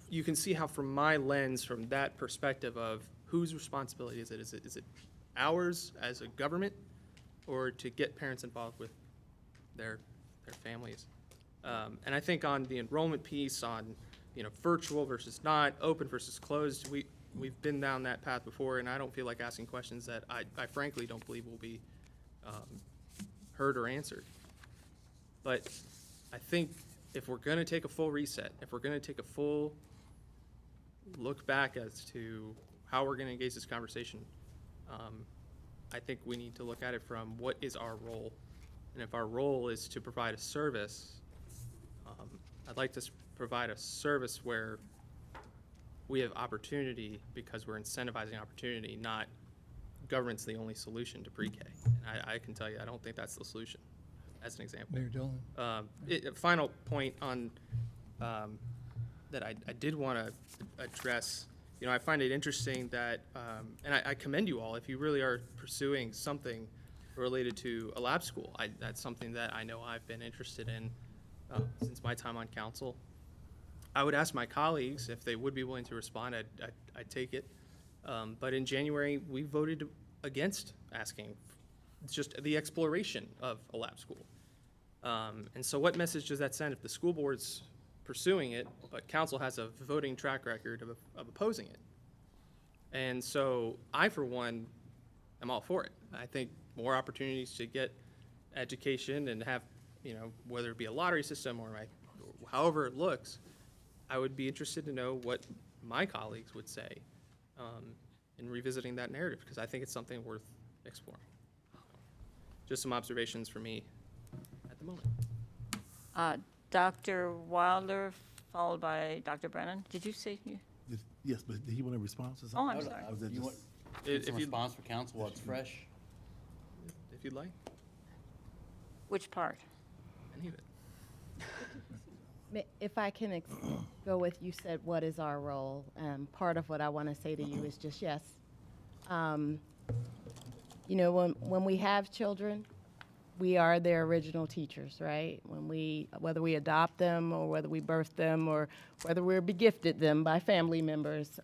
you can see how from my lens, from that perspective of whose responsibility is it? Is it ours as a government, or to get parents involved with their families? And I think on the enrollment piece, on virtual versus not, open versus closed, we've been down that path before, and I don't feel like asking questions that I frankly don't believe will be heard or answered. But I think if we're going to take a full reset, if we're going to take a full look back as to how we're going to engage this conversation, I think we need to look at it from what is our role. And if our role is to provide a service, I'd like to provide a service where we have opportunity because we're incentivizing opportunity, not government's the only solution to pre-K. And I can tell you, I don't think that's the solution, as an example. Mayor Dillon. Final point on that I did want to address. I find it interesting that, and I commend you all if you really are pursuing something related to a lab school. That's something that I know I've been interested in since my time on council. I would ask my colleagues if they would be willing to respond. I'd take it. But in January, we voted against asking just the exploration of a lab school. And so what message does that send if the school board's pursuing it, but council has a voting track record of opposing it? And so I, for one, am all for it. I think more opportunities to get education and have, whether it be a lottery system or however it looks, I would be interested to know what my colleagues would say in revisiting that narrative, because I think it's something worth exploring. Just some observations for me at the moment. Dr. Wilder, followed by Dr. Brennan. Did you say you? Yes, but did he want a response or something? Oh, I'm sorry. I was just, If you response for council while it's fresh? If you'd like. Which part? Any of it. If I can go with, you said, what is our role? Part of what I want to say to you is just yes. When we have children, we are their original teachers, right? Whether we adopt them or whether we birth them or whether we're begifted them by family members,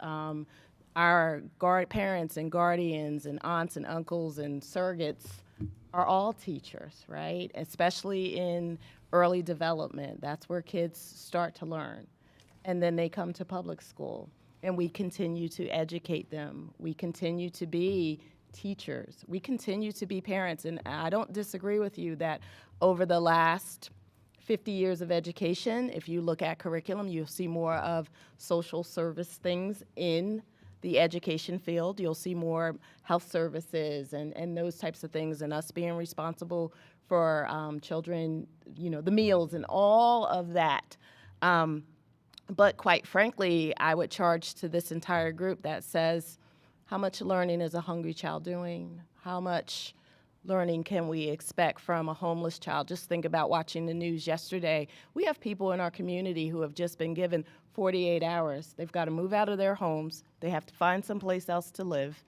our parents and guardians and aunts and uncles and surrogates are all teachers, right? Especially in early development. That's where kids start to learn. And then they come to public school, and we continue to educate them. We continue to be teachers. We continue to be parents. And I don't disagree with you that over the last 50 years of education, if you look at curriculum, you'll see more of social service things in the education field. You'll see more health services and those types of things, and us being responsible for children, the meals and all of that. But quite frankly, I would charge to this entire group that says, how much learning is a hungry child doing? How much learning can we expect from a homeless child? Just think about watching the news yesterday. We have people in our community who have just been given 48 hours. They've got to move out of their homes. They have to find someplace else to live.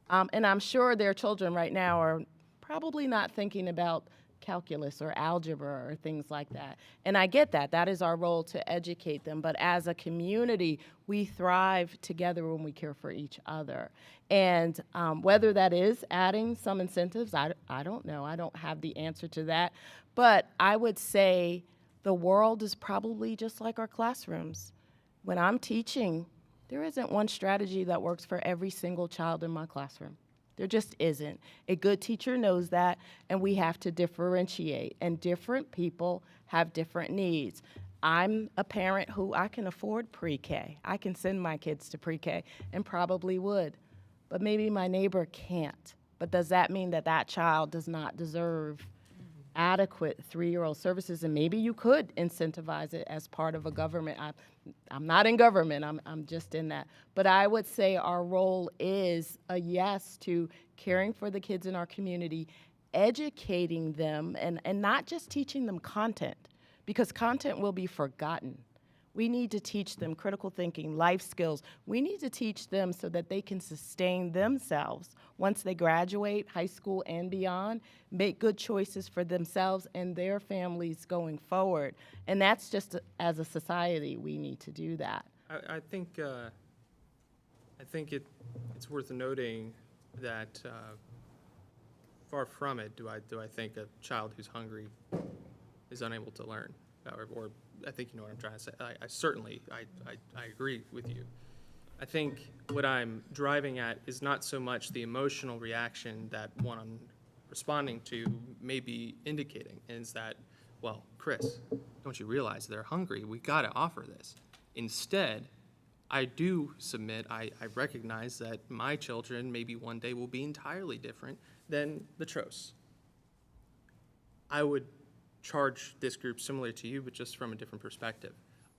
And I'm sure their children right now are probably not thinking about calculus or algebra or things like that. And I get that. That is our role, to educate them. But as a community, we thrive together when we care for each other. And whether that is adding some incentives, I don't know. I don't have the answer to that. But I would say the world is probably just like our classrooms. When I'm teaching, there isn't one strategy that works for every single child in my classroom. There just isn't. A good teacher knows that, and we have to differentiate. And different people have different needs. I'm a parent who I can afford pre-K. I can send my kids to pre-K and probably would. But maybe my neighbor can't. But does that mean that that child does not deserve adequate 3-year-old services? And maybe you could incentivize it as part of a government. I'm not in government, I'm just in that. But I would say our role is a yes to caring for the kids in our community, educating them, and not just teaching them content, because content will be forgotten. We need to teach them critical thinking, life skills. We need to teach them so that they can sustain themselves once they graduate high school and beyond, make good choices for themselves and their families going forward. And that's just, as a society, we need to do that. I think it's worth noting that far from it do I think a child who's hungry is unable to learn, or I think you know what I'm trying to say. I certainly agree with you. I think what I'm driving at is not so much the emotional reaction that one I'm responding to may be indicating, is that, well, Chris, don't you realize they're hungry? We got to offer this. Instead, I do submit, I recognize that my children maybe one day will be entirely different than the Tros. I would charge this group similar to you, but just from a different perspective.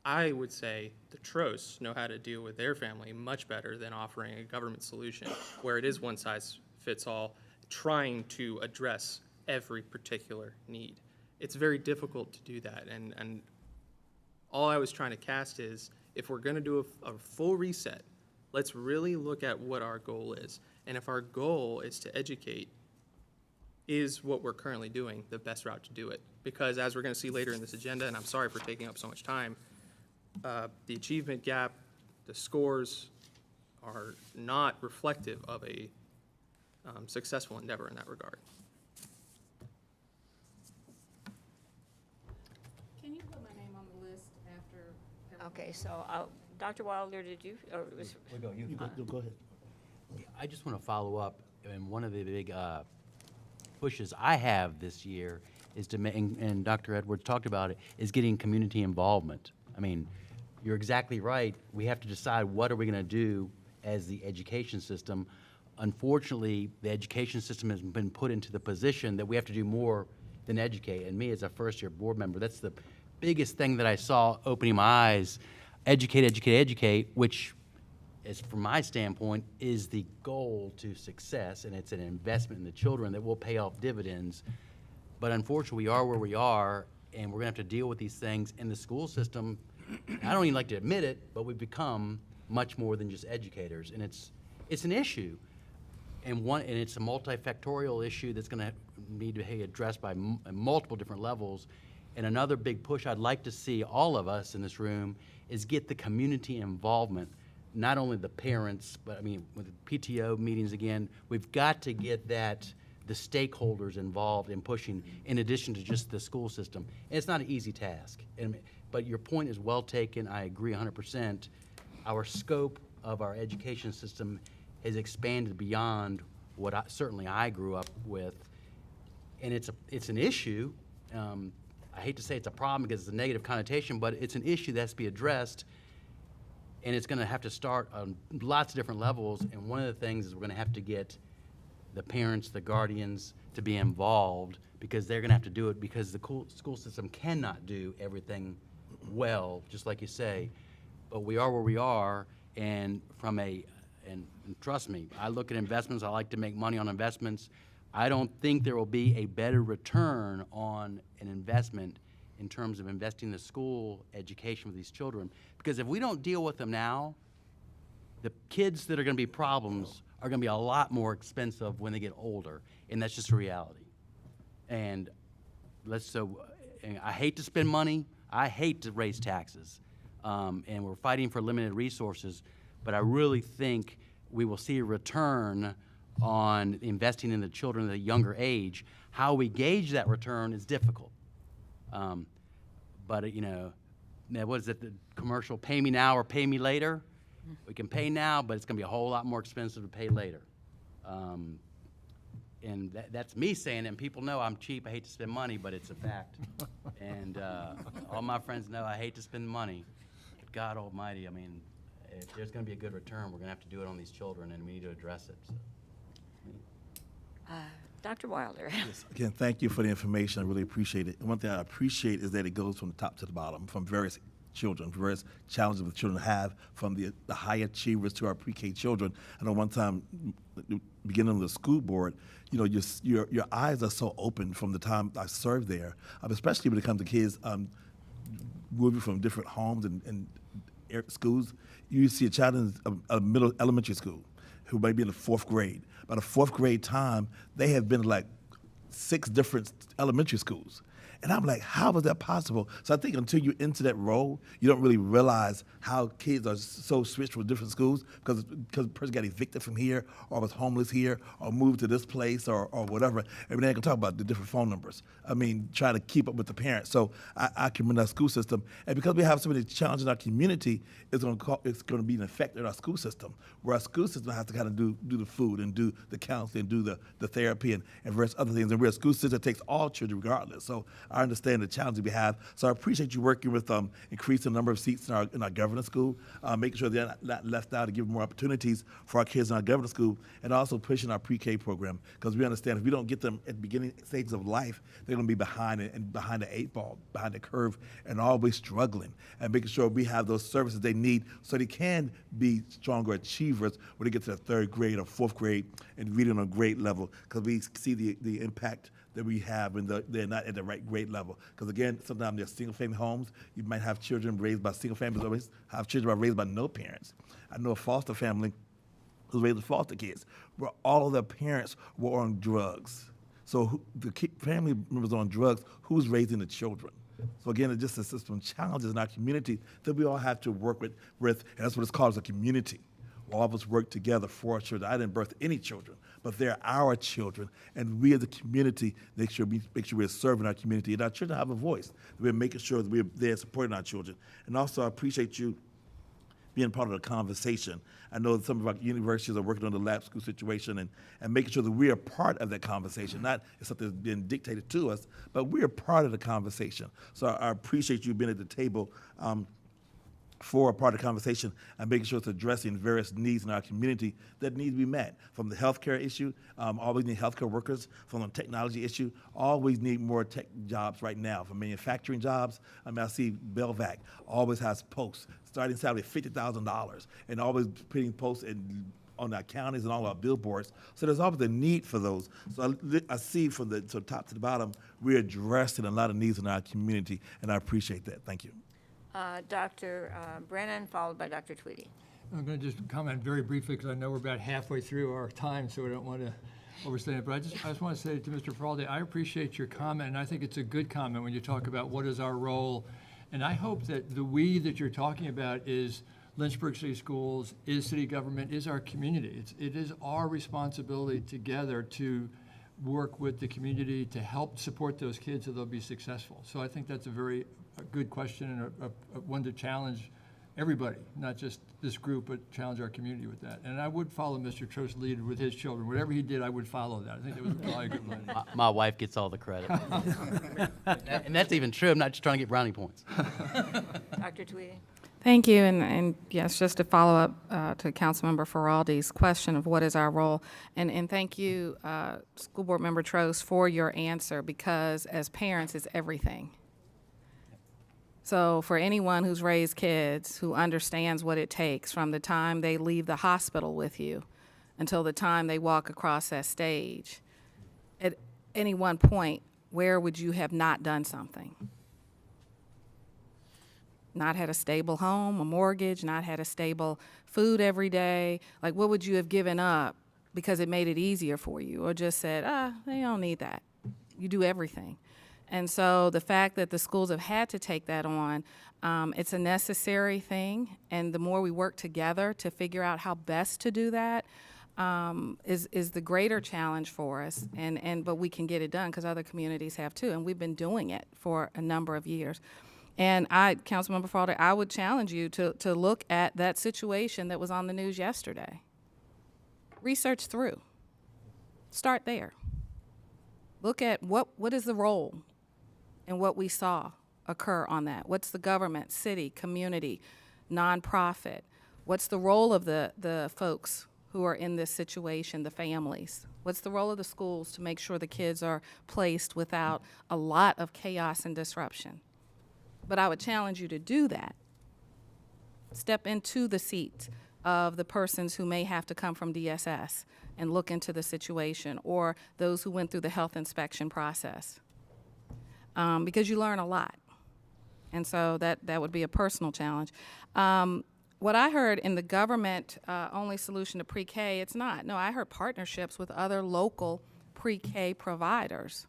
I would say the Tros know how to deal with their family much better than offering a government solution where it is one size fits all, trying to address every particular need. It's very difficult to do that, and all I was trying to cast is, if we're going to do a full reset, let's really look at what our goal is. And if our goal is to educate, is what we're currently doing the best route to do it? Because as we're going to see later in this agenda, and I'm sorry for taking up so much time, the achievement gap, the scores are not reflective of a successful endeavor in that regard. Can you put my name on the list after? Okay, so Dr. Wilder, did you? Or was, Go ahead. I just want to follow up, and one of the big pushes I have this year is to make, and Dr. Edwards talked about it, is getting community involvement. I mean, you're exactly right. We have to decide what are we going to do as the education system. Unfortunately, the education system has been put into the position that we have to do more than educate. And me as a first-year board member, that's the biggest thing that I saw opening my eyes. Educate, educate, educate, which is, from my standpoint, is the goal to success, and it's an investment in the children that will pay off dividends. But unfortunately, we are where we are, and we're gonna have to deal with these things in the school system. I don't even like to admit it, but we've become much more than just educators, and it's an issue. And it's a multifactorial issue that's gonna need to be addressed by multiple different levels. And another big push I'd like to see all of us in this room is get the community involvement, not only the parents, but I mean, with the PTO meetings again, we've got to get the stakeholders involved in pushing, in addition to just the school system. And it's not an easy task, but your point is well taken. I agree 100%. Our scope of our education system has expanded beyond what certainly I grew up with, and it's an issue. I hate to say it's a problem because it's a negative connotation, but it's an issue that has to be addressed, and it's going to have to start on lots of different levels. And one of the things is we're going to have to get the parents, the guardians to be involved, because they're going to have to do it, because the school system cannot do everything well, just like you say. But we are where we are, and and trust me, I look at investments, I like to make money on investments. I don't think there will be a better return on an investment in terms of investing in the school education with these children. Because if we don't deal with them now, the kids that are going to be problems are going to be a lot more expensive when they get older, and that's just a reality. And I hate to spend money, I hate to raise taxes, and we're fighting for limited resources, but I really think we will see a return on investing in the children at a younger age. How we gauge that return is difficult. But you know, what is it, the commercial, pay me now or pay me later? We can pay now, but it's gonna be a whole lot more expensive to pay later. And that's me saying it, and people know I'm cheap, I hate to spend money, but it's a fact. And all my friends know I hate to spend money. But God almighty, I mean, if there's gonna be a good return, we're gonna have to do it on these children, and we need to address it. So. Dr. Wilder. Yes, again, thank you for the information. I really appreciate it. And one thing I appreciate is that it goes from the top to the bottom, from various children, various challenges that children have, from the high achievers to our pre-K children. I know one time, beginning of the school board, you know, your eyes are so open from the time I served there, especially when it comes to kids moving from different homes and schools, you see a child in a middle elementary school who might be in the 4th grade. By the 4th grade time, they have been to like 6 different elementary schools. And I'm like, how is that possible? So I think until you're into that role, you don't really realize how kids are so switched from different schools because a person got evicted from here or was homeless here or moved to this place or whatever. And then I can talk about the different phone numbers. I mean, trying to keep up with the parents. So I commend our school system. And because we have so many challenges in our community, it's going to be an effect in our school system, where our school system has to kind of do the food and do the counseling, do the therapy and various other things. And we're a school system that takes all children regardless. So I understand the challenges we have. So I appreciate you working with increasing the number of seats in our governance school, making sure they're not left out, to give more opportunities for our kids in our governance school, and also pushing our pre-K program, because we understand if we don't get them at the beginning stages of life, they're going to be behind the 8 ball, behind the curve, and always struggling, and making sure we have those services they need so they can be stronger achievers when they get to the 3rd grade or 4th grade and reading on a grade level, because we see the impact that we have when they're not at the right grade level. Because again, sometimes they're single-family homes. You might have children raised by single families, or have children raised by no parents. I know a foster family who raised foster kids, where all of their parents were on drugs. So the family members on drugs, who's raising the children? So again, it's just a system of challenges in our community that we all have to work with, and that's what it's called, as a community. All of us work together for our children. I didn't birth any children, but they're our children, and we as a community make sure we're serving our community, and our children have a voice. We're making sure that we're there supporting our children. And also, I appreciate you being part of the conversation. I know that some of our universities are working on the lab school situation and making sure that we are part of that conversation. Not it's something that's been dictated to us, but we are part of the conversation. So I appreciate you being at the table for a part of the conversation and making sure it's addressing various needs in our community that need to be met. From the healthcare issue, always need healthcare workers. From the technology issue, always need more tech jobs right now. For manufacturing jobs, I see Belvac always has posts, starting salary $50,000, and always putting posts on our counties and all our billboards. So there's always a need for those. So I see from the top to the bottom, we're addressing a lot of needs in our community, and I appreciate that. Thank you. Dr. Brennan, followed by Dr. Tweedy. I'm going to just comment very briefly because I know we're about halfway through our time, so we don't want to overstay it. But I just want to say to Mr. Feraldi, I appreciate your comment, and I think it's a good comment when you talk about what is our role. And I hope that the we that you're talking about is Lynchburg City Schools, is city government, is our community. It is our responsibility together to work with the community to help support those kids so they'll be successful. So I think that's a very good question and a one to challenge everybody, not just this group, but challenge our community with that. And I would follow Mr. Trost's lead with his children. Whatever he did, I would follow that. I think that was probably a good line. My wife gets all the credit. And that's even true. I'm not just trying to get brownie points. Dr. Tweedy. Thank you, and yes, just to follow up to Councilmember Feraldi's question of what is our role, and thank you, School Board Member Trost, for your answer, because as parents, it's everything. So for anyone who's raised kids, who understands what it takes from the time they leave the hospital with you until the time they walk across that stage, at any one point, where would you have not done something? Not had a stable home, a mortgage, not had a stable food every day. Like, what would you have given up because it made it easier for you, or just said, they don't need that? You do everything. And so the fact that the schools have had to take that on, it's a necessary thing, and the more we work together to figure out how best to do that is the greater challenge for us, but we can get it done because other communities have too, and we've been doing it for a number of years. And Councilmember Feraldi, I would challenge you to look at that situation that was on the news yesterday. Research through. Start there. Look at what is the role and what we saw occur on that. What's the government, city, community, nonprofit? What's the role of the folks who are in this situation, the families? What's the role of the schools to make sure the kids are placed without a lot of chaos and disruption? But I would challenge you to do that. Step into the seat of the persons who may have to come from DSS and look into the situation, or those who went through the health inspection process. Because you learn a lot. And so that would be a personal challenge. What I heard in the government only solution to pre-K, it's not. No, I heard partnerships with other local pre-K providers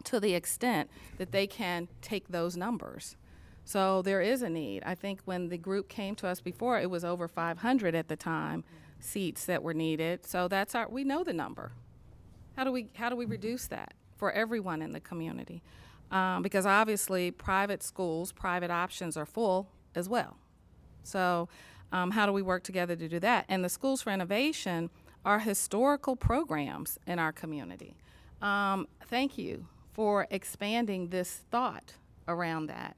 to the extent that they can take those numbers. So there is a need. I think when the group came to us before, it was over 500 at the time seats that were needed. So that's we know the number. How do we reduce that for everyone in the community? Because obviously private schools, private options are full as well. So how do we work together to do that? And the Schools for Innovation are historical programs in our community. Thank you for expanding this thought around that.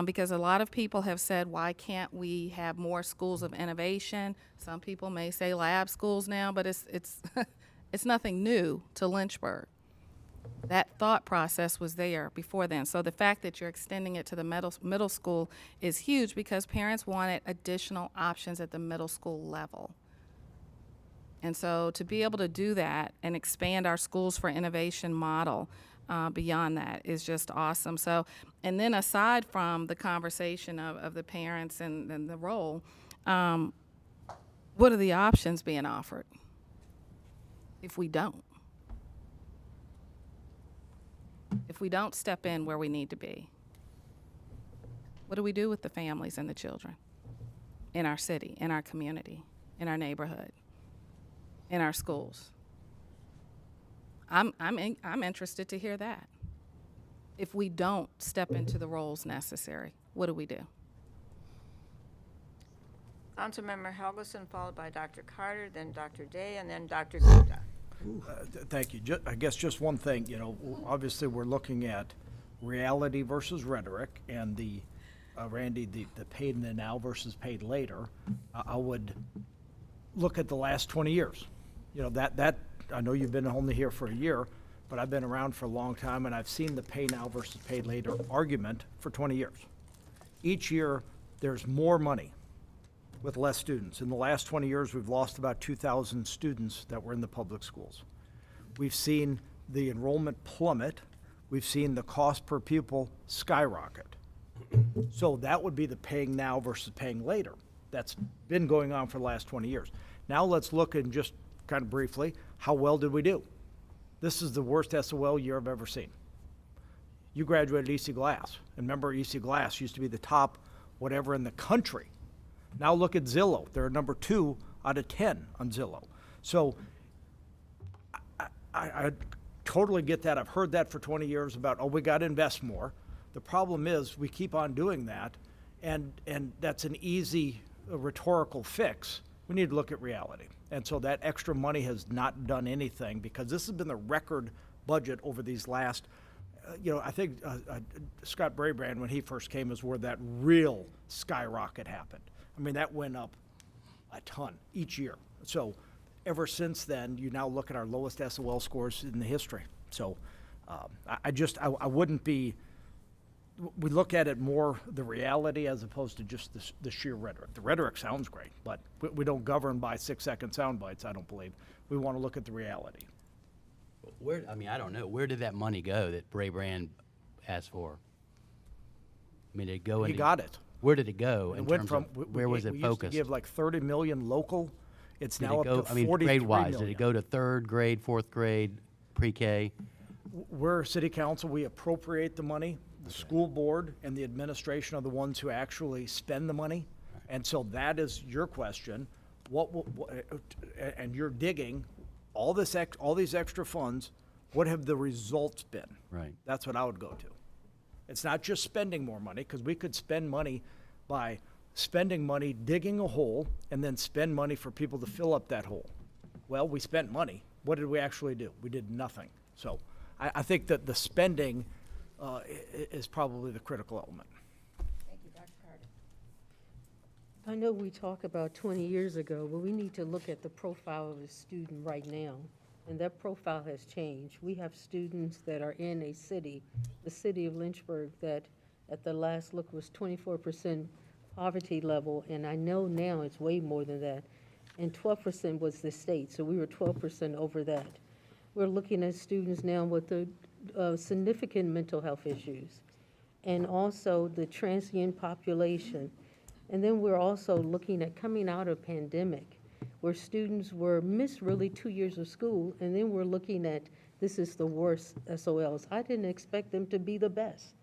Because a lot of people have said, why can't we have more schools of innovation? Some people may say lab schools now, but it's it's nothing new to Lynchburg. That thought process was there before then. So the fact that you're extending it to the middle school is huge because parents wanted additional options at the middle school level. And so to be able to do that and expand our Schools for Innovation model beyond that is just awesome. So, and then aside from the conversation of the parents and the role, what are the options being offered if we don't? If we don't step in where we need to be, what do we do with the families and the children in our city, in our community, in our neighborhood, in our schools? I'm interested to hear that. If we don't step into the roles necessary, what do we do? Councilmember Helgeson, followed by Dr. Carter, then Dr. Day, and then Dr. Gupta. Thank you. I guess just one thing, you know, obviously we're looking at reality versus rhetoric, and the Randy, the paid in the now versus paid later. I would look at the last 20 years. You know, that I know you've been only here for a year, but I've been around for a long time, and I've seen the pay now versus paid later argument for 20 years. Each year, there's more money with less students. In the last 20 years, we've lost about 2,000 students that were in the public schools. We've seen the enrollment plummet. We've seen the cost per pupil skyrocket. So that would be the paying now versus paying later. That's been going on for the last 20 years. Now let's look and just kind of briefly, how well did we do? This is the worst SOL year I've ever seen. You graduated EC Glass. And remember, EC Glass used to be the top whatever in the country. Now look at Zillow. They're number 2 out of 10 on Zillow. So I totally get that. I've heard that for 20 years about, oh, we got to invest more. The problem is we keep on doing that, and that's an easy rhetorical fix. We need to look at reality. And so that extra money has not done anything because this has been the record budget over these last, I think Scott Brabrand, when he first came, is where that real skyrocket happened. I mean, that went up a ton each year. So ever since then, you now look at our lowest SOL scores in the history. So I wouldn't be, we look at it more the reality as opposed to just the sheer rhetoric. The rhetoric sounds great, but we don't govern by 6-second sound bites, I don't believe. We want to look at the reality. I don't know. Where did that money go that Brabrand asked for? I mean, did it go He got it. Where did it go? It went from, where was it we focused? used to give like 30 million local. It's now up to 43 grade-wise, million. did it go to 3rd grade, 4th grade, pre-K? We're city council, we appropriate the money. The school board and the administration are the ones who actually spend the money. And so that is your question. And you're digging all these extra funds, what have the results been? Right. That's what I would go to. It's not just spending more money, because we could spend money by spending money digging a hole and then spend money for people to fill up that hole. Well, we spent money. What did we actually do? We did nothing. So I think that the spending is probably the critical element. Thank you, Dr. Carter. I know we talk about 20 years ago, but we need to look at the profile of a student right now. And that profile has changed. We have students that are in a city, the city of Lynchburg, that at the last look was 24% poverty level, and I know now it's way more than that. And 12% was the state, so we were 12% over that. We're looking at students now with the significant mental health issues. and also the transient population. And then we're also looking at coming out of pandemic, where students were missed really 2 years of school, and then we're looking at this is the worst SOLs. I didn't expect them to be the best.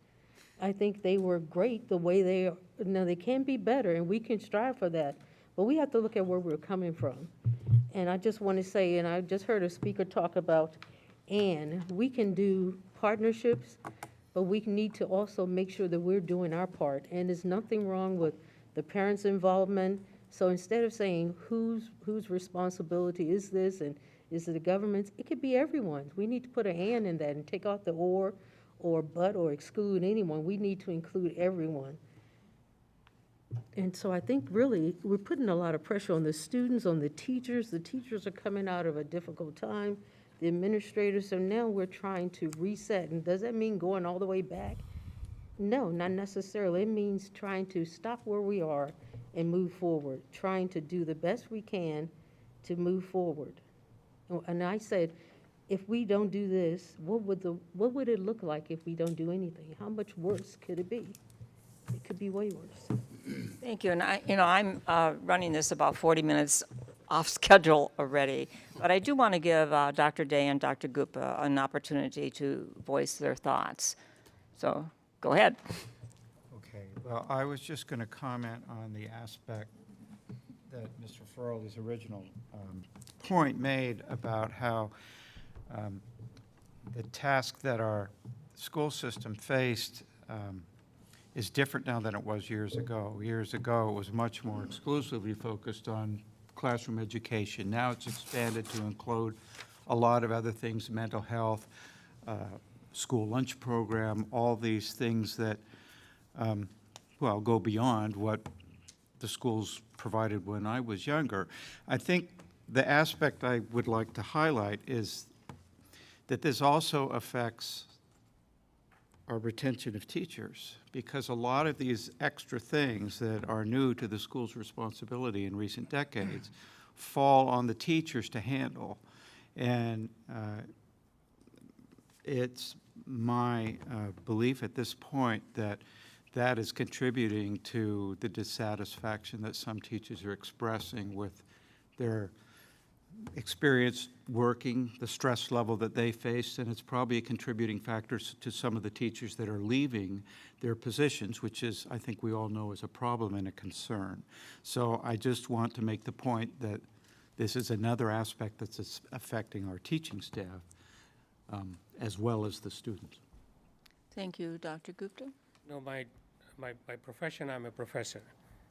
I think they were great the way they are. Now, they can be better, and we can strive for that, but we have to look at where we're coming from. And I just want to say, and I just heard a speaker talk about, and we can do partnerships, but we need to also make sure that we're doing our part. And there's nothing wrong with the parents' involvement. So instead of saying whose responsibility is this and is it the government's, it could be everyone's. We need to put a hand in that and take out the or but or exclude anyone. We need to include everyone. And so I think really we're putting a lot of pressure on the students, on the teachers. The teachers are coming out of a difficult time, the administrators. So now we're trying to reset. And does that mean going all the way back? No, not necessarily. It means trying to stop where we are and move forward, trying to do the best we can to move forward. And I said, if we don't do this, what would it look like if we don't do anything? How much worse could it be? It could be way worse. Thank you. And I'm running this about 40 minutes off schedule already, but I do want to give Dr. Day and Dr. Gupta an opportunity to voice their thoughts. So go ahead. Okay. Well, I was just going to comment on the aspect that Mr. Farrelly's original point made about how the task that our school system faced is different now than it was years ago. Years ago, it was much more exclusively focused on classroom education. Now it's expanded to include a lot of other things, mental health, school lunch program, all these things that, well, go beyond what the schools provided when I was younger. I think the aspect I would like to highlight is that this also affects our retention of teachers, because a lot of these extra things that are new to the school's responsibility in recent decades fall on the teachers to handle. And it's my belief at this point that that is contributing to the dissatisfaction that some teachers are expressing with their experience working, the stress level that they face, and it's probably a contributing factor to some of the teachers that are leaving their positions, which is, I think we all know, is a problem and a concern. So I just want to make the point that this is another aspect that's affecting our teaching staff as well as the students. Thank you, Dr. Gupta. No, my profession, I'm a professor,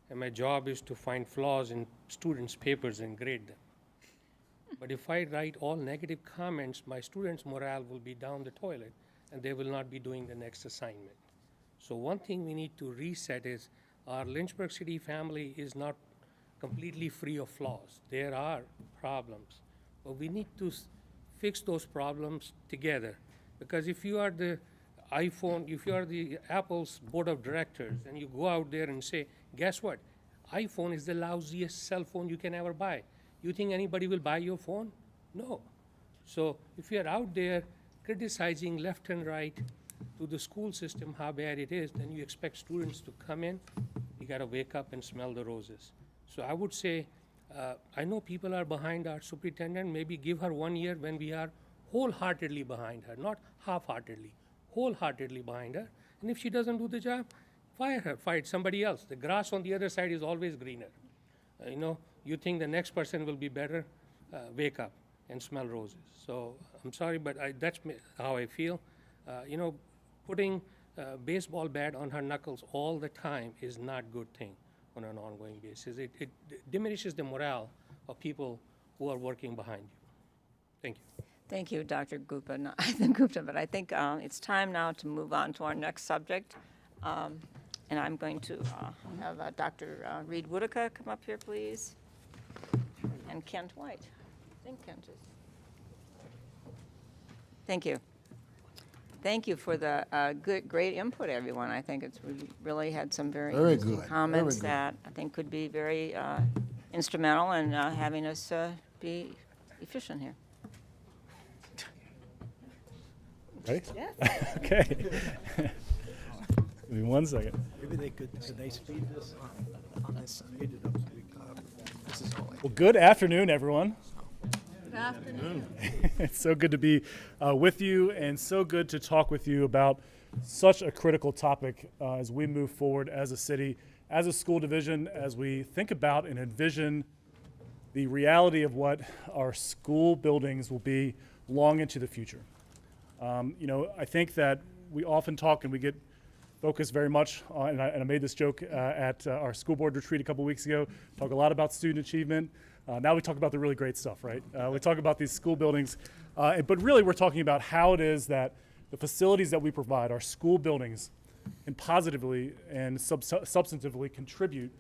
and my job is to find flaws in students' papers and grade them. But if I write all negative comments, my students' morale will be down the toilet, and they will not be doing the next assignment. So one thing we need to reset is our Lynchburg City family is not completely free of flaws. There are problems, but we need to fix those problems together. Because if you are the iPhone, if you are the Apple's board of directors, and you go out there and say, guess what? iPhone is the lousiest cell phone you can ever buy. You think anybody will buy your phone? No. So if you're out there criticizing left and right to the school system how bad it is, then you expect students to come in. You got to wake up and smell the roses. So I would say, I know people are behind our superintendent. Maybe give her 1 year when we are wholeheartedly behind her, not half-heartedly, wholeheartedly behind her. And if she doesn't do the job, fire her, find somebody else. The grass on the other side is always greener. You think the next person will be better, wake up and smell roses. So I'm sorry, but that's how I feel. Putting a baseball bat on her knuckles all the time is not a good thing on an ongoing basis. It diminishes the morale of people who are working behind you. Thank you. Thank you, Dr. Gupta. No, but I think it's time now to move on to our next subject. And I'm going to have Dr. Reed Whitaker come up here, please. And Kent White. I think Kent is. Thank you. Thank you for the great input, everyone. I think we really had some very interesting good. comments Very good. that I think could be very instrumental in having us be efficient here. Ready? Yes. Okay. Give me 1 second. Maybe they could they speed this on this speed it up so we can, this is all Well, good afternoon, everyone. Good afternoon. It's so good to be with you and so good to talk with you about such a critical topic as we move forward as a city, as a school division, as we think about and envision the reality of what our school buildings will be long into the future. I think that we often talk and we get focused very much on, and I made this joke at our school board retreat a couple weeks ago, talk a lot about student achievement. Now we talk about the really great stuff, right? We talk about these school buildings, but really we're talking about how it is that the facilities that we provide, our school buildings, can positively and substantively contribute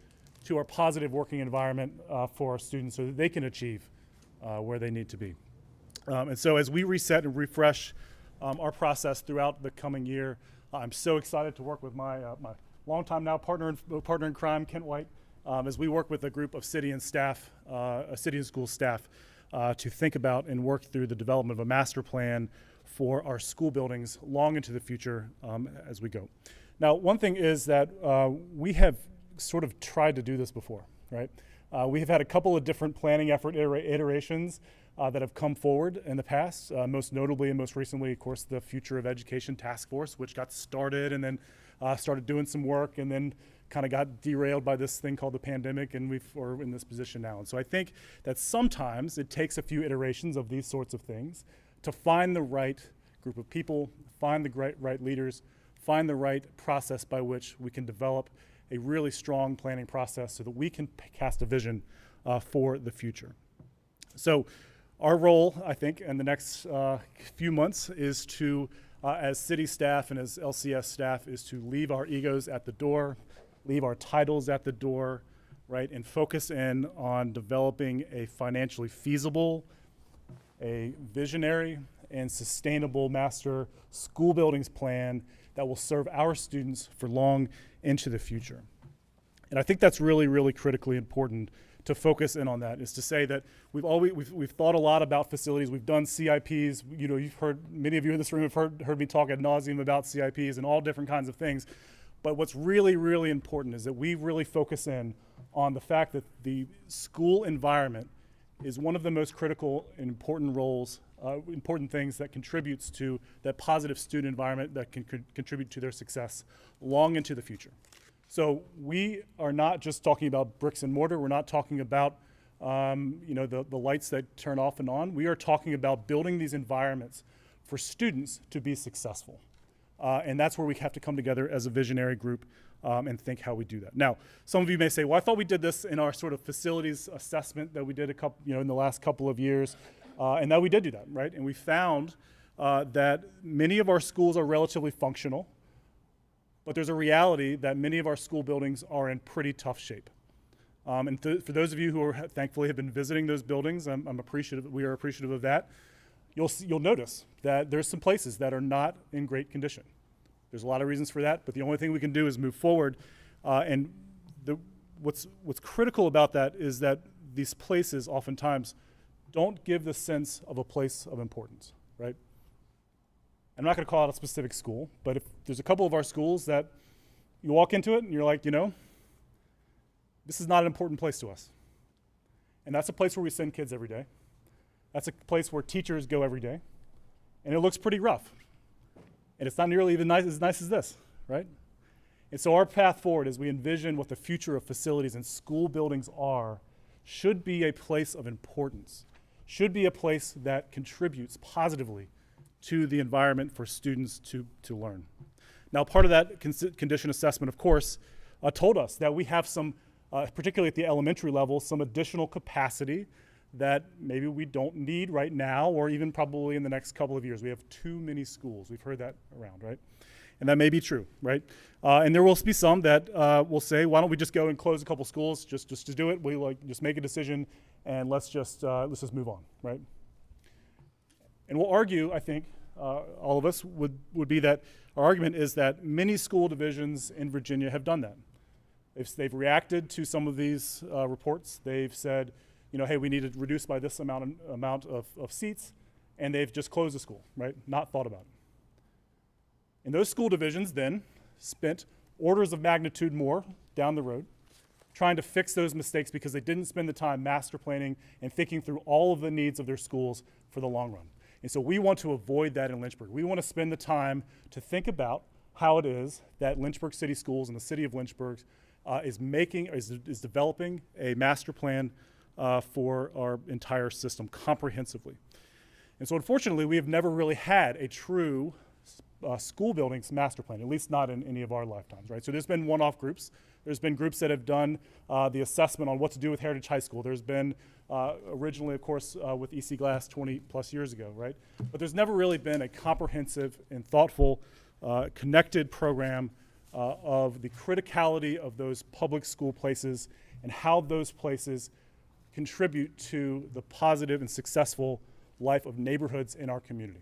to our positive working environment for our students so that they can achieve where they need to be. And so as we reset and refresh our process throughout the coming year, I'm so excited to work with my longtime now partner in crime, Kent White, as we work with a group of city and staff, city and school staff, to think about and work through the development of a master plan for our school buildings long into the future as we go. Now, one thing is that we have sort of tried to do this before, right? We have had a couple of different planning effort iterations that have come forward in the past, most notably and most recently, of course, the Future of Education Task Force, which got started and then started doing some work and then kind of got derailed by this thing called the pandemic, and we're in this position now. And so I think that sometimes it takes a few iterations of these sorts of things to find the right group of people, find the right leaders, find the right process by which we can develop a really strong planning process so that we can cast a vision for the future. So our role, I think, in the next few months is to, as city staff and as LCS staff, is to leave our egos at the door, leave our titles at the door, right, and focus in on developing a financially feasible, a visionary, and sustainable master school buildings plan that will serve our students for long into the future. And I think that's really, really critically important to focus in on that, is to say that we've thought a lot about facilities. We've done CIPs. You've heard, many of you in this room have heard me talk ad nauseum about CIPs and all different kinds of things. But what's really, really important is that we really focus in on the fact that the school environment is one of the most critical and important roles, important things that contributes to that positive student environment that can contribute to their success long into the future. So we are not just talking about bricks and mortar. We're not talking about the lights that turn off and on. We are talking about building these environments for students to be successful. And that's where we have to come together as a visionary group and think how we do that. Now, some of you may say, well, I thought we did this in our sort of facilities assessment that we did in the last couple of years. And that we did do that, right? And we found that many of our schools are relatively functional, but there's a reality that many of our school buildings are in pretty tough shape. And for those of you who thankfully have been visiting those buildings, we are appreciative of that. You'll notice that there's some places that are not in great condition. There's a lot of reasons for that, but the only thing we can do is move forward. And what's critical about that is that these places oftentimes don't give the sense of a place of importance, right? I'm not going to call out a specific school, but if there's a couple of our schools that you walk into it and you're like, this is not an important place to us. And that's a place where we send kids every day. That's a place where teachers go every day. And it looks pretty rough. And it's not nearly even as nice as this, right? And so our path forward as we envision what the future of facilities and school buildings are should be a place of importance, should be a place that contributes positively to the environment for students to learn. Now, part of that condition assessment, of course, told us that we have some, particularly at the elementary level, some additional capacity that maybe we don't need right now or even probably in the next couple of years. We have too many schools. We've heard that around, right? And that may be true, right? And there will be some that will say, why don't we just go and close a couple schools, just to do it. We just make a decision and let's just move on, right? And we'll argue, I think, all of us would be that our argument is that many school divisions in Virginia have done that. They've reacted to some of these reports. They've said, hey, we need to reduce by this amount of seats, and they've just closed the school, right? Not thought about it. And those school divisions then spent orders of magnitude more down the road, trying to fix those mistakes because they didn't spend the time master planning and thinking through all of the needs of their schools for the long run. And so we want to avoid that in Lynchburg. We want to spend the time to think about how it is that Lynchburg City Schools and the city of Lynchburg is developing a master plan for our entire system comprehensively. And so unfortunately, we have never really had a true school buildings master plan, at least not in any of our lifetimes, right? So there's been one-off groups. There's been groups that have done the assessment on what to do with Heritage High School. There's been originally, of course, with EC Glass 20 plus years ago, right? But there's never really been a comprehensive and thoughtful, connected program of the criticality of those public school places and how those places contribute to the positive and successful life of neighborhoods in our community.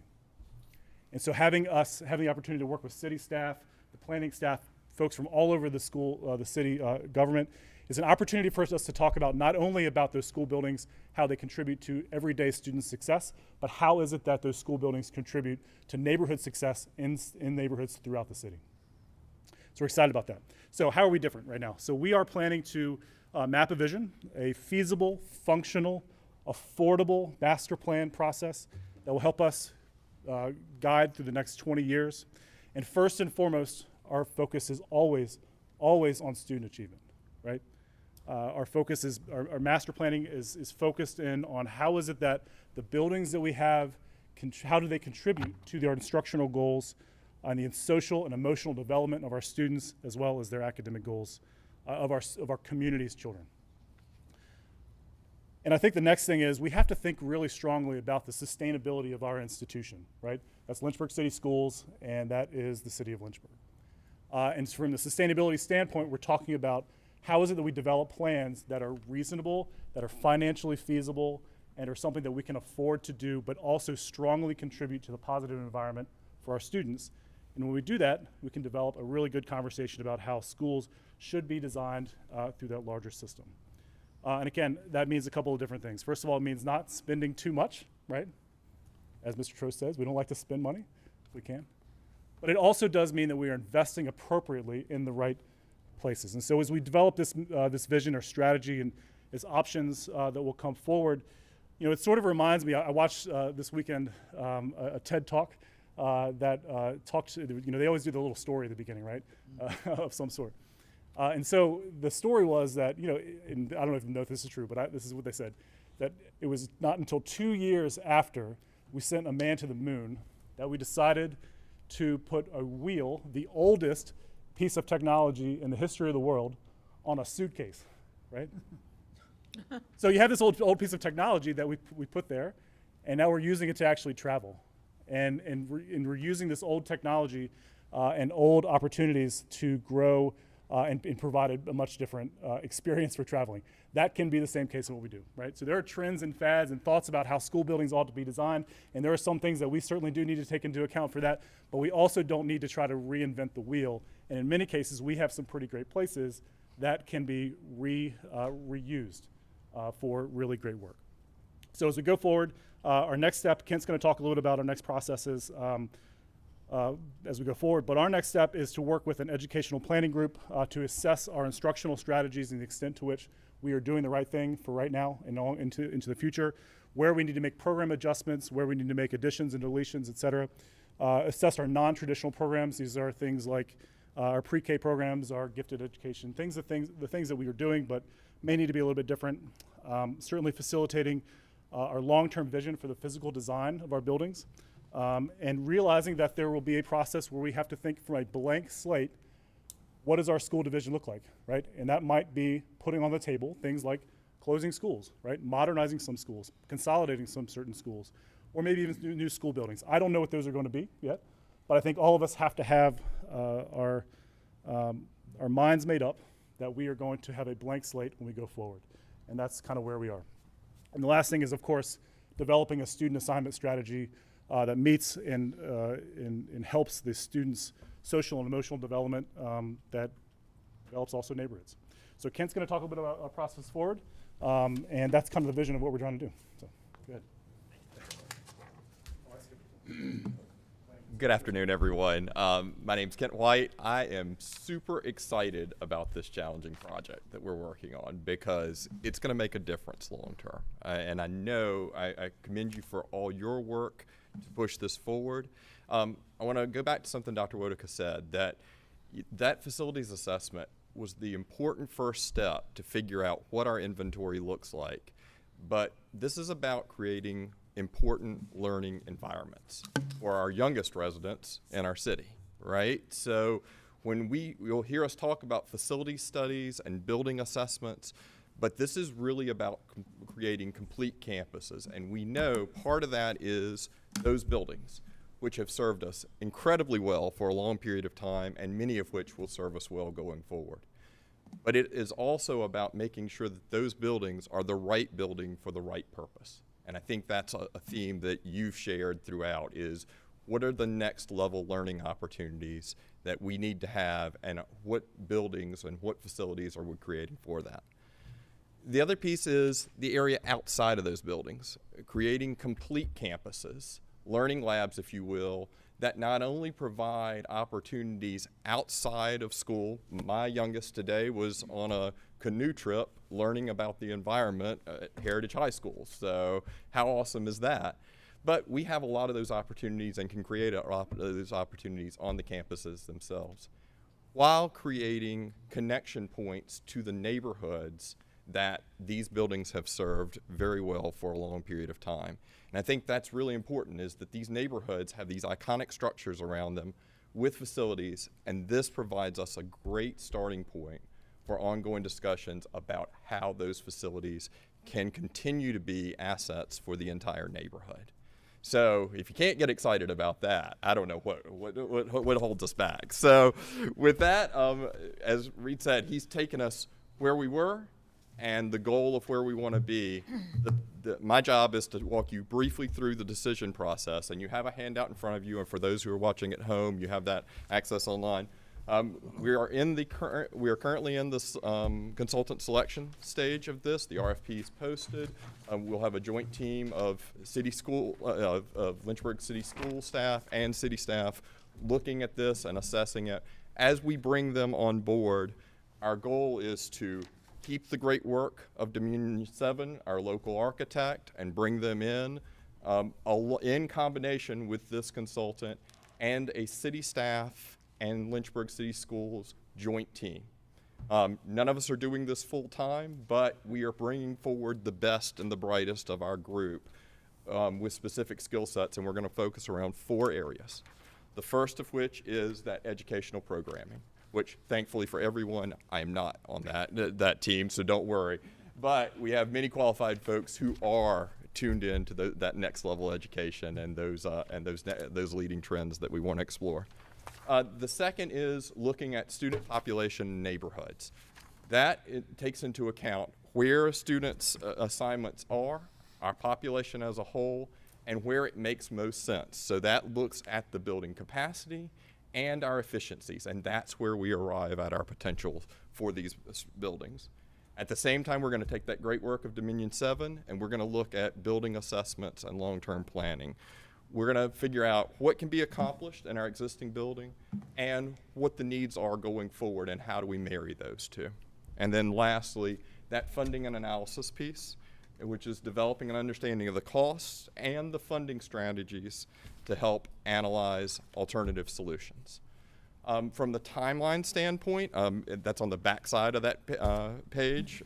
And so having the opportunity to work with city staff, the planning staff, folks from all over the school, the city government, is an opportunity for us to talk about not only about those school buildings, how they contribute to everyday student success, but how is it that those school buildings contribute to neighborhood success in neighborhoods throughout the city. So we're excited about that. So how are we different right now? So we are planning to map a vision, a feasible, functional, affordable master plan process that will help us guide through the next 20 years. And first and foremost, our focus is always on student achievement, right? Our focus is, our master planning is focused in on how is it that the buildings that we have, how do they contribute to our instructional goals and the social and emotional development of our students, as well as their academic goals of our community's children. And I think the next thing is we have to think really strongly about the sustainability of our institution, right? That's Lynchburg City Schools, and that is the city of Lynchburg. And from the sustainability standpoint, we're talking about how is it that we develop plans that are reasonable, that are financially feasible, and are something that we can afford to do, but also strongly contribute to the positive environment for our students. And when we do that, we can develop a really good conversation about how schools should be designed through that larger system. And again, that means a couple of different things. First of all, it means not spending too much, right? As Mr. Trost says, we don't like to spend money if we can. But it also does mean that we are investing appropriately in the right places. And so as we develop this vision or strategy and as options that will come forward, you know, it sort of reminds me, I watched this weekend a TED Talk that talked, you know, they always do the little story at the beginning, right, of some sort. And so the story was that, you know, and I don't even know if this is true, but this is what they said, that it was not until 2 years after we sent a man to the moon that we decided to put a wheel, the oldest piece of technology in the history of the world, on a suitcase, right? So you have this old piece of technology that we put there, and now we're using it to actually travel. And we're using this old technology and old opportunities to grow and provide a much different experience for traveling. That can be the same case in what we do, right? So there are trends and fads and thoughts about how school buildings ought to be designed, and there are some things that we certainly do need to take into account for that, but we also don't need to try to reinvent the wheel. And in many cases, we have some pretty great places that can be reused for really great work. So as we go forward, our next step, Kent's going to talk a little bit about our next processes as we go forward, but our next step is to work with an educational planning group to assess our instructional strategies and the extent to which we are doing the right thing for right now and into the future, where we need to make program adjustments, where we need to make additions and deletions, et cetera. Assess our non-traditional programs. These are things like our pre-K programs, our gifted education, the things that we are doing but may need to be a little bit different. Certainly facilitating our long-term vision for the physical design of our buildings. And realizing that there will be a process where we have to think from a blank slate, what does our school division look like, right? And that might be putting on the table things like closing schools, right? Modernizing some schools, consolidating some certain schools, or maybe even new school buildings. I don't know what those are going to be yet, but I think all of us have to have our minds made up that we are going to have a blank slate when we go forward. And that's kind of where we are. And the last thing is, of course, developing a student assignment strategy that meets and helps the students' social and emotional development that develops also neighborhoods. So Kent's going to talk a bit about our process forward, and that's kind of the vision of what we're trying to do. So, go ahead. Good afternoon, everyone. My name's Kent White. I am super excited about this challenging project that we're working on because it's going to make a difference long term. And I know I commend you for all your work to push this forward. I want to go back to something Dr. Wotica said, that facilities assessment was the important first step to figure out what our inventory looks like. But this is about creating important learning environments for our youngest residents in our city, right? So when you'll hear us talk about facility studies and building assessments, but this is really about creating complete campuses. And we know part of that is those buildings, which have served us incredibly well for a long period of time, and many of which will serve us well going forward. But it is also about making sure that those buildings are the right building for the right purpose. And I think that's a theme that you've shared throughout, is what are the next level learning opportunities that we need to have, and what buildings and what facilities are we creating for that. The other piece is the area outside of those buildings, creating complete campuses, learning labs, if you will, that not only provide opportunities outside of school. My youngest today was on a canoe trip learning about the environment at Heritage High School. So how awesome is that? But we have a lot of those opportunities and can create those opportunities on the campuses themselves, while creating connection points to the neighborhoods that these buildings have served very well for a long period of time. And I think that's really important, is that these neighborhoods have these iconic structures around them with facilities, and this provides us a great starting point for ongoing discussions about how those facilities can continue to be assets for the entire neighborhood. So if you can't get excited about that, I don't know what holds us back. So with that, as Reed said, he's taken us where we were and the goal of where we want to be. My job is to walk you briefly through the decision process, and you have a handout in front of you, and for those who are watching at home, you have that access online. We are currently in this consultant selection stage of this. The RFP is posted. We'll have a joint team of Lynchburg City School staff and city staff looking at this and assessing it. As we bring them on board, our goal is to keep the great work of Dominion 7, our local architect, and bring them in combination with this consultant and a city staff and Lynchburg City Schools joint team. None of us are doing this full time, but we are bringing forward the best and the brightest of our group with specific skill sets, and we're going to focus around 4 areas. The first of which is that educational programming, which thankfully for everyone, I am not on that team, so don't worry. But we have many qualified folks who are tuned in to that next level education and those leading trends that we want to explore. The second is looking at student population neighborhoods. That takes into account where students' assignments are, our population as a whole, and where it makes most sense. So that looks at the building capacity and our efficiencies, and that's where we arrive at our potential for these buildings. At the same time, we're going to take that great work of Dominion 7, and we're going to look at building assessments and long-term planning. We're going to figure out what can be accomplished in our existing building and what the needs are going forward, and how do we marry those two. And then lastly, that funding and analysis piece, which is developing an understanding of the costs and the funding strategies to help analyze alternative solutions. From the timeline standpoint, that's on the back side of that page.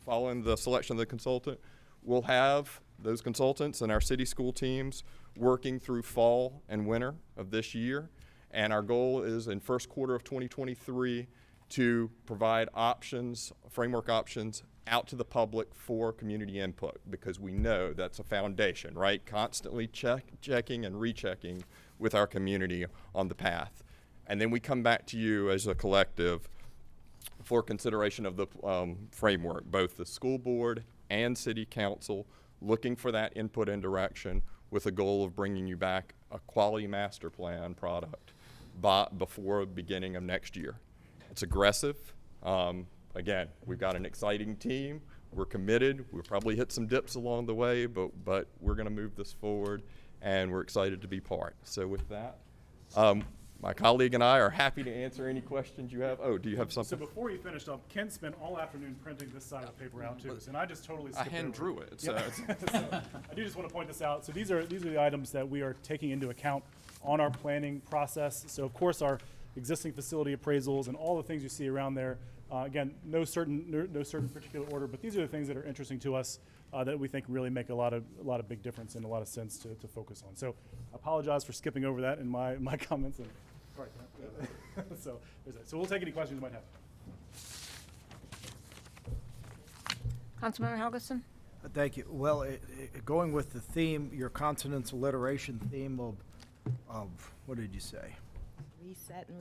Following the selection of the consultant, we'll have those consultants and our city school teams working through fall and winter of this year. And our goal is in first quarter of 2023 to provide options, framework options, out to the public for community input, because we know that's a foundation, right? Constantly checking and rechecking with our community on the path. And then we come back to you as a collective for consideration of the framework, both the school board and city council, looking for that input and direction with the goal of bringing you back a quality master plan product before the beginning of next year. It's aggressive. Again, we've got an exciting team. We're committed. We'll probably hit some dips along the way, but we're going to move this forward and we're excited to be part. So with that, my colleague and I are happy to answer any questions you have. Oh, do you have something? So before you finish up, Ken spent all afternoon printing this side of the paper out too, and I just totally skipped hand over drew it. Yep. So I do just want to point this out. So these are the items that we are taking into account on our planning process. So of course our existing facility appraisals and all the things you see around there. Again, no certain particular order, but these are the things that are interesting to us that we think really make a lot of big difference and a lot of sense to focus on. So I apologize for skipping over that in my comments. And, all right, so there's that. So we'll take any questions you might have. Councilmember Helgeson? Thank you. Well, going with the theme, your consonants alliteration theme of what did you say?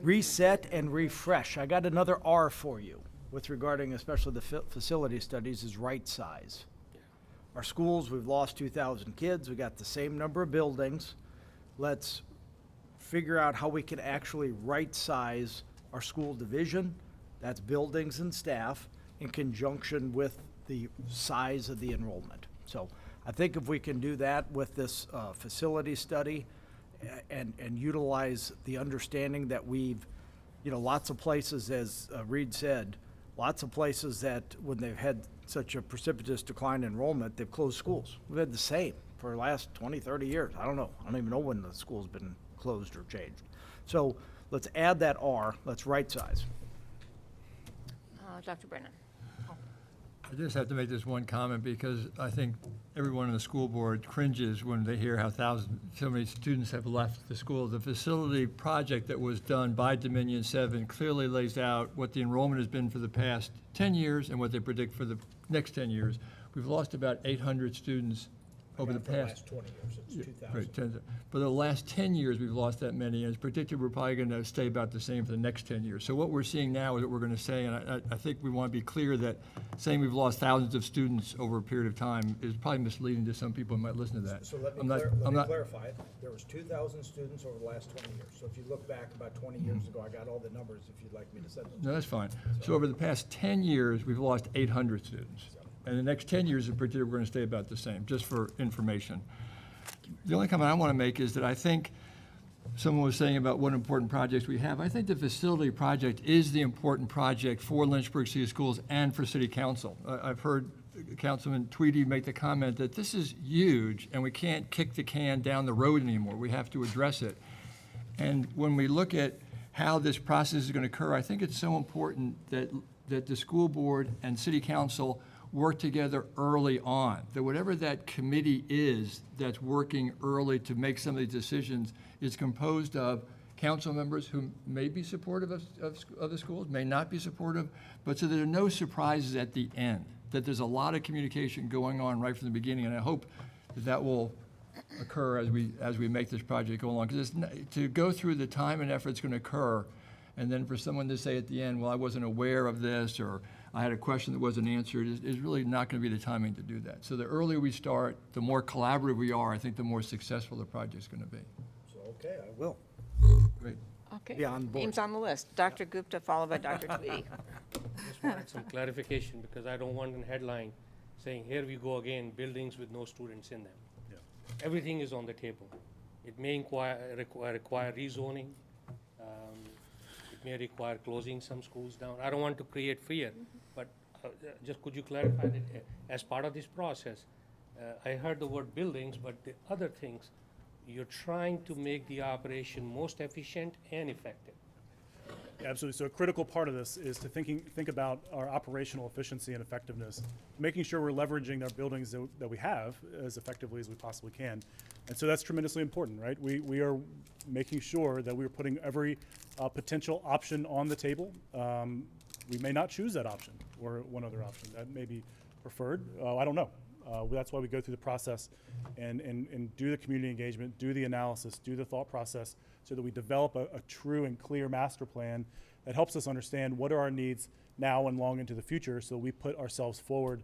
Reset and refresh. I got another R for you with regarding especially the facility studies is right size. Our schools, we've lost 2,000 kids. We got the same number of buildings. Let's figure out how we can actually right size our school division, that's buildings and staff, in conjunction with the size of the enrollment. So I think if we can do that with this facility study and utilize the understanding that we've, lots of places, as Reed said, lots of places that when they've had such a precipitous decline in enrollment, they've closed schools. We've had the same for the last 20, 30 years. I don't know. I don't even know when the school's been closed or changed. So let's add that R. Let's right size. Dr. Brennan. I just have to make this one comment because I think everyone in the school board cringes when they hear how so many students have left the school. The facility project that was done by Dominion 7 clearly lays out what the enrollment has been for the past 10 years and what they predict for the next 10 years. We've lost about 800 students over the past 20 years, it's 2,000. Right, for the last 10 years, we've lost that many, and it's predicted we're probably going to stay about the same for the next 10 years. So what we're seeing now is what we're going to say, and I think we want to be clear that saying we've lost thousands of students over a period of time is probably misleading to some people who might listen to that. So let me clarify it. There was 2,000 students over the last 20 years. So if you look back about 20 years ago, I got all the numbers if you'd like me to send them. No, that's fine. So over the past 10 years, we've lost 800 students. And the next 10 years in particular, we're going to stay about the same, just for information. The only comment I want to make is that I think someone was saying about what important projects we have. I think the facility project is the important project for Lynchburg City Schools and for City Council. I've heard Councilman Tweedy make the comment that this is huge and we can't kick the can down the road anymore. We have to address it. And when we look at how this process is going to occur, I think it's so important that the school board and City Council work together early on, that whatever that committee is that's working early to make some of these decisions is composed of council members who may be supportive of the schools, may not be supportive, but so there are no surprises at the end, that there's a lot of communication going on right from the beginning, and I hope that will occur as we make this project go along, because to go through the time and effort it's going to occur, and then for someone to say at the end, well, I wasn't aware of this, or I had a question that wasn't answered, is really not going to be the timing to do that. So the earlier we start, the more collaborative we are, I think the more successful the project's going to be. So, okay, I will. Great. Okay. Be on board. Names on the list. Dr. Gupta, followed by Dr. Tweedy. Just wanted some clarification because I don't want a headline saying, here we go again, buildings with no students in them. Yeah. Everything is on the table. It may require rezoning. It may require closing some schools down. I don't want to create fear, but just could you clarify that as part of this process, I heard the word buildings, but the other things, you're trying to make the operation most efficient and effective. Yeah, absolutely. So a critical part of this is to think about our operational efficiency and effectiveness, making sure we're leveraging our buildings that we have as effectively as we possibly can. And so that's tremendously important, right? We are making sure that we're putting every potential option on the table. We may not choose that option or one other option. That may be preferred. I don't know. That's why we go through the process and do the community engagement, do the analysis, do the thought process, so that we develop a true and clear master plan that helps us understand what are our needs now and long into the future, so we put ourselves forward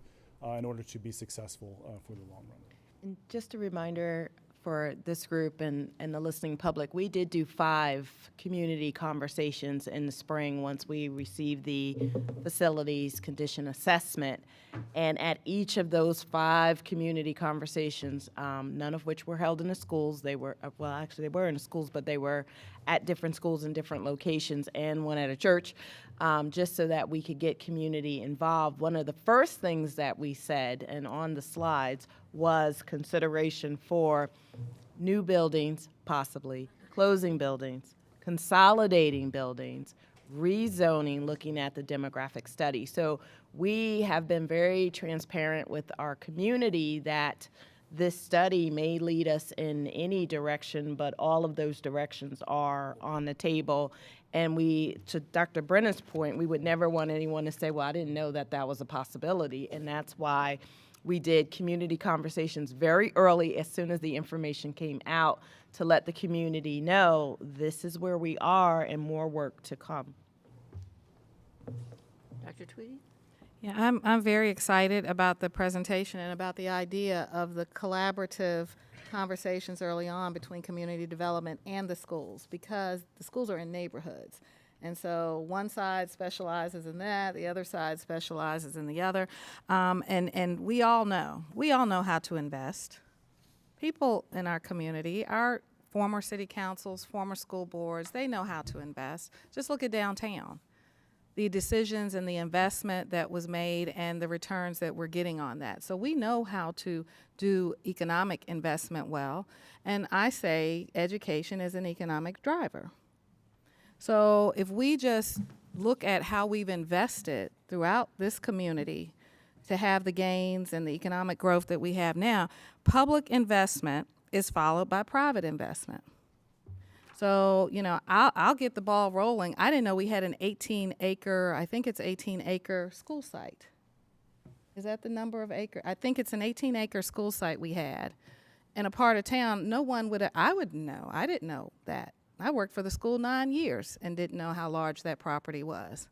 in order to be successful for the long run. And just a reminder, for this group and the listening public, we did do 5 community conversations in the spring once we received the facilities condition assessment. And at each of those 5 community conversations, none of which were held in the schools, they were, well, actually they were in the schools, but they were at different schools in different locations and one at a church, just so that we could get community involved. One of the first things that we said, and on the slides, was consideration for new buildings, possibly, closing buildings, consolidating buildings, rezoning, looking at the demographic study. So we have been very transparent with our community that this study may lead us in any direction, but all of those directions are on the table. And we, to Dr. Brennan's point, we would never want anyone to say, well, I didn't know that that was a possibility. And that's why we did community conversations very early, as soon as the information came out, to let the community know this is where we are and more work to come. Dr. Tweedy? Yeah, I'm very excited about the presentation and about the idea of the collaborative conversations early on between community development and the schools, because the schools are in neighborhoods. And so one side specializes in that, the other side specializes in the other. And we all know how to invest. People in our community, our former city councils, former school boards, they know how to invest. Just look at downtown. The decisions and the investment that was made and the returns that we're getting on that. So we know how to do economic investment well. And I say education is an economic driver. So if we just look at how we've invested throughout this community to have the gains and the economic growth that we have now, public investment is followed by private investment. So, you know, I'll get the ball rolling. I didn't know we had an 18-acre, I think it's 18-acre school site. Is that the number of acre? I think it's an 18-acre school site we had in a part of town. No one would, I wouldn't know. I didn't know that. I worked for the school 9 years and didn't know how large that property was.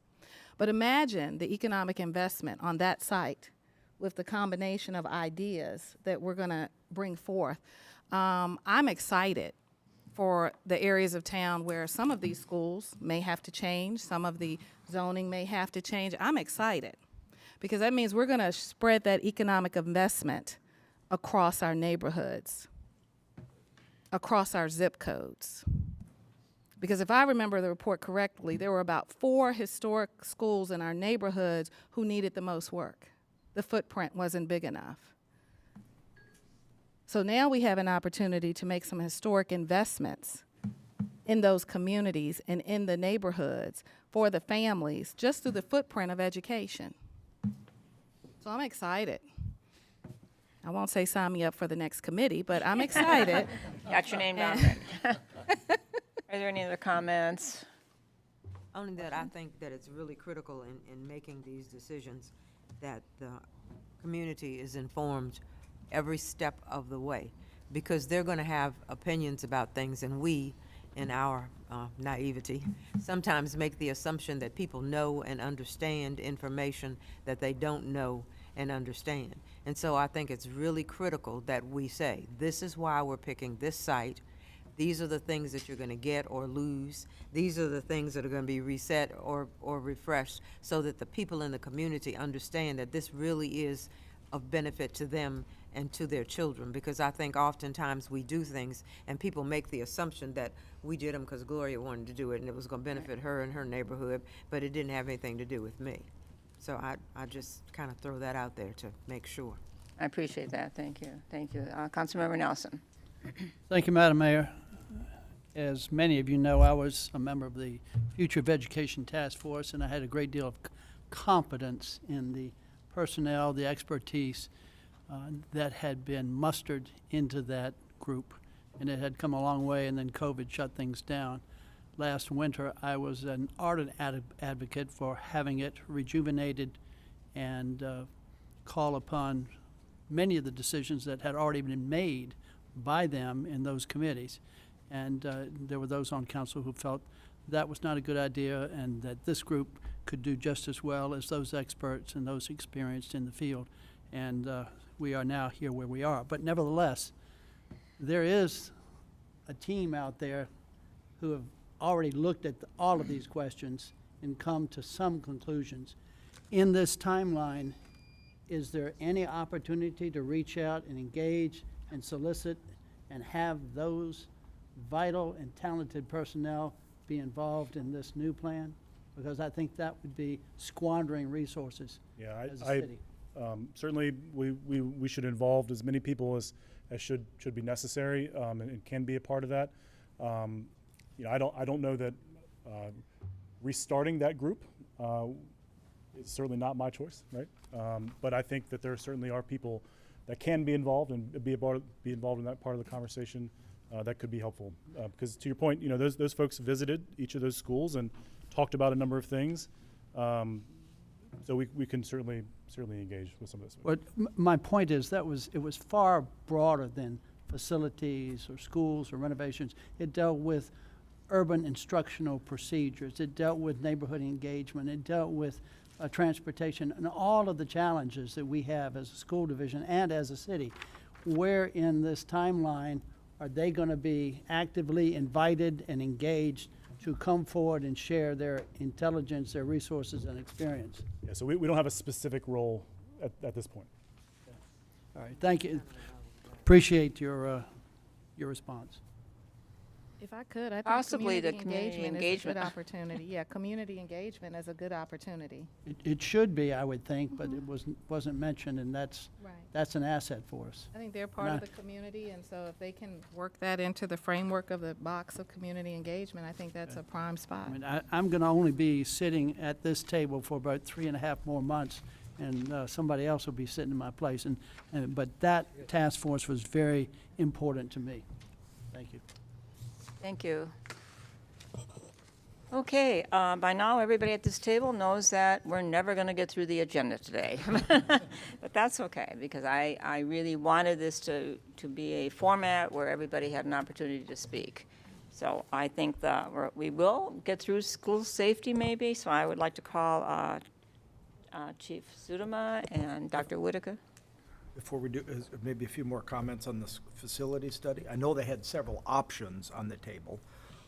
But imagine the economic investment on that site with the combination of ideas that we're going to bring forth. I'm excited for the areas of town where some of these schools may have to change, some of the zoning may have to change. I'm excited because that means we're going to spread that economic investment across our neighborhoods, across our zip codes. Because if I remember the report correctly, there were about 4 historic schools in our neighborhoods who needed the most work. The footprint wasn't big enough. So now we have an opportunity to make some historic investments in those communities and in the neighborhoods for the families, just through the footprint of education. So I'm excited. I won't say sign me up for the next committee, but I'm excited. Got your name down there. Are there any other comments? Only that I think that it's really critical in making these decisions that the community is informed every step of the way, because they're going to have opinions about things, and we, in our naivety, sometimes make the assumption that people know and understand information that they don't know and understand. And so I think it's really critical that we say, this is why we're picking this site. These are the things that you're going to get or lose. These are the things that are going to be reset or refreshed, so that the people in the community understand that this really is of benefit to them and to their children. Because I think oftentimes we do things and people make the assumption that we did them because Gloria wanted to do it and it was going to benefit her and her neighborhood, but it didn't have anything to do with me. So I just kind of throw that out there to make sure. I appreciate that. Thank you. Thank you. Councilmember Nelson. Thank you, Madam Mayor. As many of you know, I was a member of the Future of Education Task Force, and I had a great deal of confidence in the personnel, the expertise that had been mustered into that group, and it had come a long way, and then COVID shut things down. Last winter, I was an ardent advocate for having it rejuvenated and call upon many of the decisions that had already been made by them in those committees. And there were those on council who felt that was not a good idea and that this group could do just as well as those experts and those experienced in the field. And we are now here where we are. But nevertheless, there is a team out there who have already looked at all of these questions and come to some conclusions. In this timeline, is there any opportunity to reach out and engage and solicit and have those vital and talented personnel be involved in this new plan? Because I think that would be squandering resources as a city. Certainly, we should involve as many people as should be necessary and can be a part of that. I don't know that restarting that group is certainly not my choice, right? But I think that there certainly are people that can be involved and be involved in that part of the conversation that could be helpful. Because to your point, those folks visited each of those schools and talked about a number of things. So we can certainly engage with some of this. But my point is it was far broader than facilities or schools or renovations. It dealt with urban instructional procedures. It dealt with neighborhood engagement. It dealt with transportation and all of the challenges that we have as a school division and as a city. Where in this timeline are they going to be actively invited and engaged to come forward and share their intelligence, their resources, and experience? Yeah, so we don't have a specific role at this point. All right, thank you. Appreciate your response. If I could, I think Possibly the community community engagement is a good engagement. opportunity. Yeah, community engagement is a good opportunity. It should be, I would think, but it wasn't mentioned, and that's an asset for us. I think they're part of the community, and so if they can work that into the framework of the box of community engagement, I think that's a prime spot. I mean, I'm going to only be sitting at this table for about 3.5 more months, and somebody else will be sitting in my place. But that task force was very important to me. Thank you. Thank you. Okay, by now, everybody at this table knows that we're never going to get through the agenda today. But that's okay, because I really wanted this to be a format where everybody had an opportunity to speak. So I think that we will get through school safety maybe, so I would like to call Chief Sudama and Dr. Whitaker. Before we do, maybe a few more comments on this facility study. I know they had several options on the table.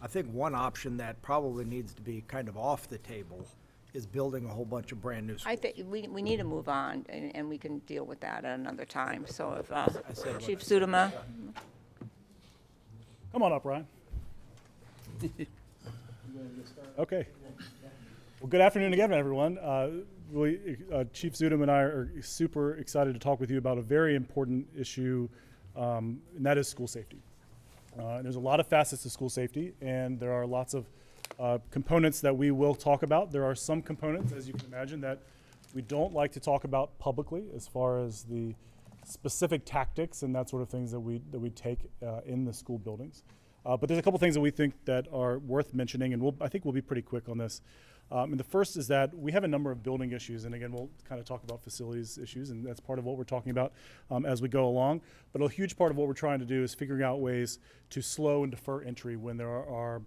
I think one option that probably needs to be kind of off the table is building a whole bunch of brand new schools. I think we need to move on, and we can deal with that at another time. So if Chief Sudama. Come on up, Ryan. Okay. Well, good afternoon again, everyone. Chief Zudum and I are super excited to talk with you about a very important issue, and that is school safety. And there's a lot of facets to school safety, and there are lots of components that we will talk about. There are some components, as you can imagine, that we don't like to talk about publicly, as far as the specific tactics and that sort of things that we take in the school buildings. But there's a couple things that we think that are worth mentioning, and I think we'll be pretty quick on this. And the first is that we have a number of building issues, and again, we'll kind of talk about facilities issues, and that's part of what we're talking about as we go along. But a huge part of what we're trying to do is figuring out ways to slow and defer entry when there are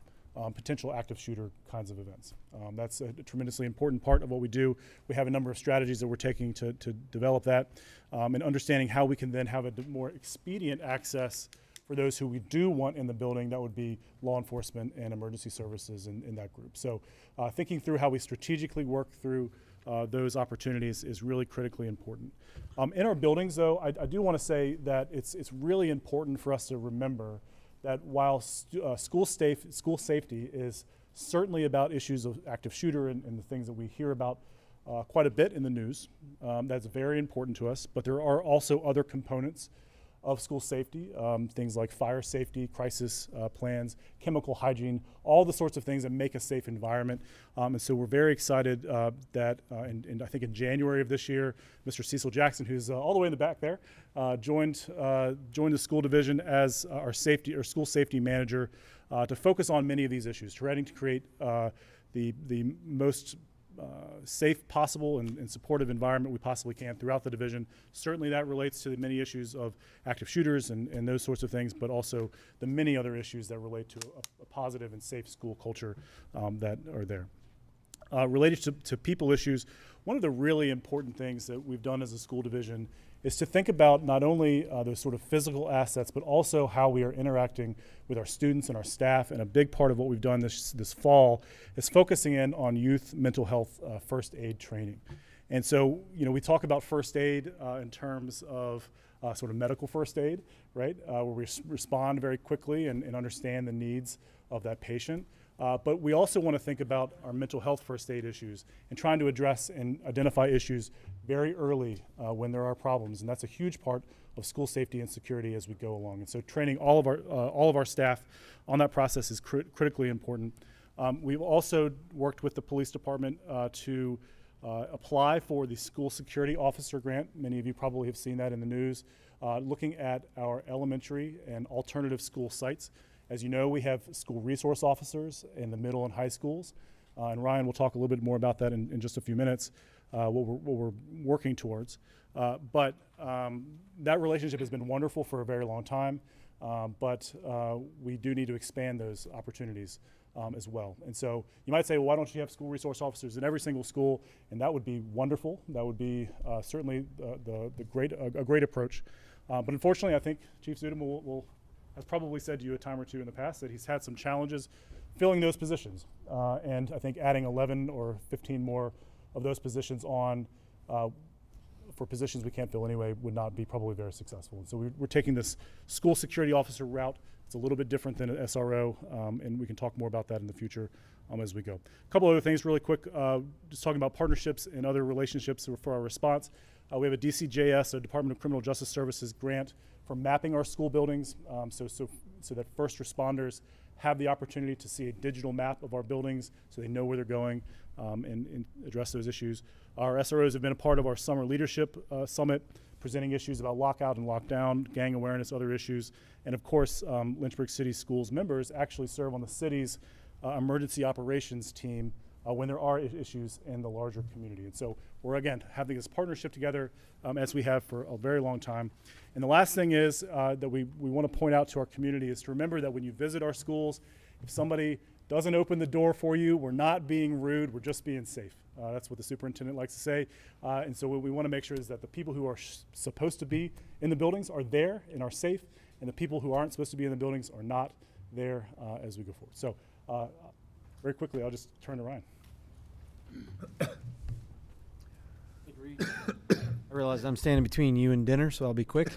potential active shooter kinds of events. That's a tremendously important part of what we do. We have a number of strategies that we're taking to develop that, and understanding how we can then have a more expedient access for those who we do want in the building. That would be law enforcement and emergency services in that group. So thinking through how we strategically work through those opportunities is really critically important. In our buildings, though, I do want to say that it's really important for us to remember that while school safety is certainly about issues of active shooter and the things that we hear about quite a bit in the news, that's very important to us, but there are also other components of school safety, things like fire safety, crisis plans, chemical hygiene, all the sorts of things that make a safe environment. And so we're very excited that, and I think in January of this year, Mr. Cecil Jackson, who's all the way in the back there, joined the school division as our school safety manager to focus on many of these issues, trying to create the most safe possible and supportive environment we possibly can throughout the division. Certainly that relates to the many issues of active shooters and those sorts of things, but also the many other issues that relate to a positive and safe school culture that are there. Related to people issues, one of the really important things that we've done as a school division is to think about not only those sort of physical assets, but also how we are interacting with our students and our staff. And a big part of what we've done this fall is focusing in on youth mental health first aid training. And so, we talk about first aid in terms of sort of medical first aid, right? Where we respond very quickly and understand the needs of that patient. But we also want to think about our mental health first aid issues and trying to address and identify issues very early when there are problems. And that's a huge part of school safety and security as we go along. And so training all of our staff on that process is critically important. We've also worked with the police department to apply for the school security officer grant. Many of you probably have seen that in the news, looking at our elementary and alternative school sites. As you know, we have school resource officers in the middle and high schools, and Ryan will talk a little bit more about that in just a few minutes, what we're working towards. But that relationship has been wonderful for a very long time, but we do need to expand those opportunities as well. And so you might say, well, why don't you have school resource officers in every single school? And that would be wonderful. That would be certainly a great approach. But unfortunately, I think Chief Zudem has probably said to you a time or two in the past that he's had some challenges filling those positions. And I think adding 11 or 15 more of those positions on for positions we can't fill anyway would not be probably very successful. And so we're taking this school security officer route. It's a little bit different than an SRO, and we can talk more about that in the future as we go. A couple other things really quick, just talking about partnerships and other relationships for our response. We have a DCJS, a Department of Criminal Justice Services grant for mapping our school buildings so that first responders have the opportunity to see a digital map of our buildings so they know where they're going and address those issues. Our SROs have been a part of our summer leadership summit, presenting issues about lockout and lockdown, gang awareness, other issues. And of course, Lynchburg City Schools members actually serve on the city's emergency operations team when there are issues in the larger community. And so we're, again, having this partnership together as we have for a very long time. And the last thing is that we want to point out to our community is to remember that when you visit our schools, if somebody doesn't open the door for you, we're not being rude, we're just being safe. That's what the superintendent likes to say. And so what we want to make sure is that the people who are supposed to be in the buildings are there and are safe, and the people who aren't supposed to be in the buildings are not there as we go forward. So very quickly, I'll just turn to Ryan. I realize I'm standing between you and dinner, so I'll be quick.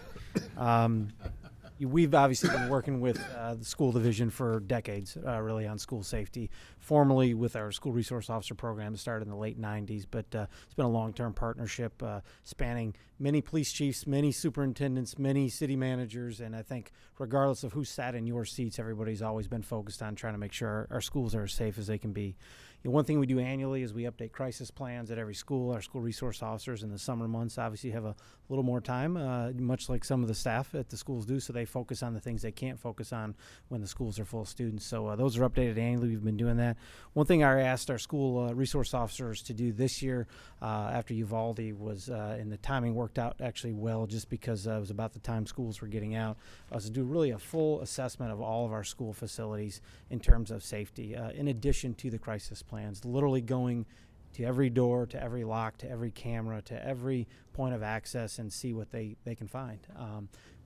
We've obviously been working with the school division for decades, really, on school safety, formally with our school resource officer program that started in the late 90s, but it's been a long-term partnership spanning many police chiefs, many superintendents, many city managers, and I think regardless of who sat in your seats, everybody's always been focused on trying to make sure our schools are as safe as they can be. One thing we do annually is we update crisis plans at every school. Our school resource officers in the summer months obviously have a little more time, much like some of the staff at the schools do, so they focus on the things they can't focus on when the schools are full of students. So those are updated annually. We've been doing that. One thing I asked our school resource officers to do this year after Uvalde was, and the timing worked out actually well just because it was about the time schools were getting out, was to do really a full assessment of all of our school facilities in terms of safety, in addition to the crisis plans, literally going to every door, to every lock, to every camera, to every point of access and see what they can find.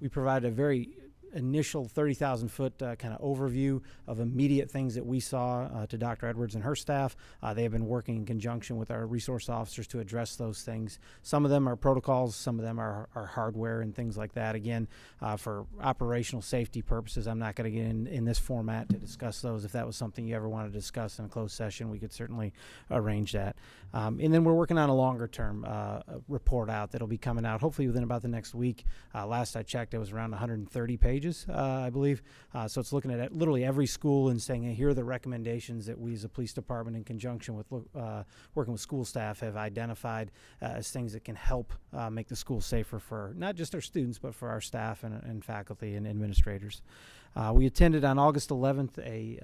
We provide a very initial 30,000-foot kind of overview of immediate things that we saw to Dr. Edwards and her staff. They have been working in conjunction with our resource officers to address those things. Some of them are protocols, some of them are hardware and things like that. Again, for operational safety purposes, I'm not going to get in this format to discuss those. If that was something you ever wanted to discuss in a closed session, we could certainly arrange that. And then we're working on a longer-term report out that'll be coming out hopefully within about the next week. Last I checked, it was around 130 pages. I believe. So it's looking at literally every school and saying, hey, here are the recommendations that we as a police department in conjunction with working with school staff have identified as things that can help make the school safer for not just our students, but for our staff and faculty and administrators. We attended on August 11th a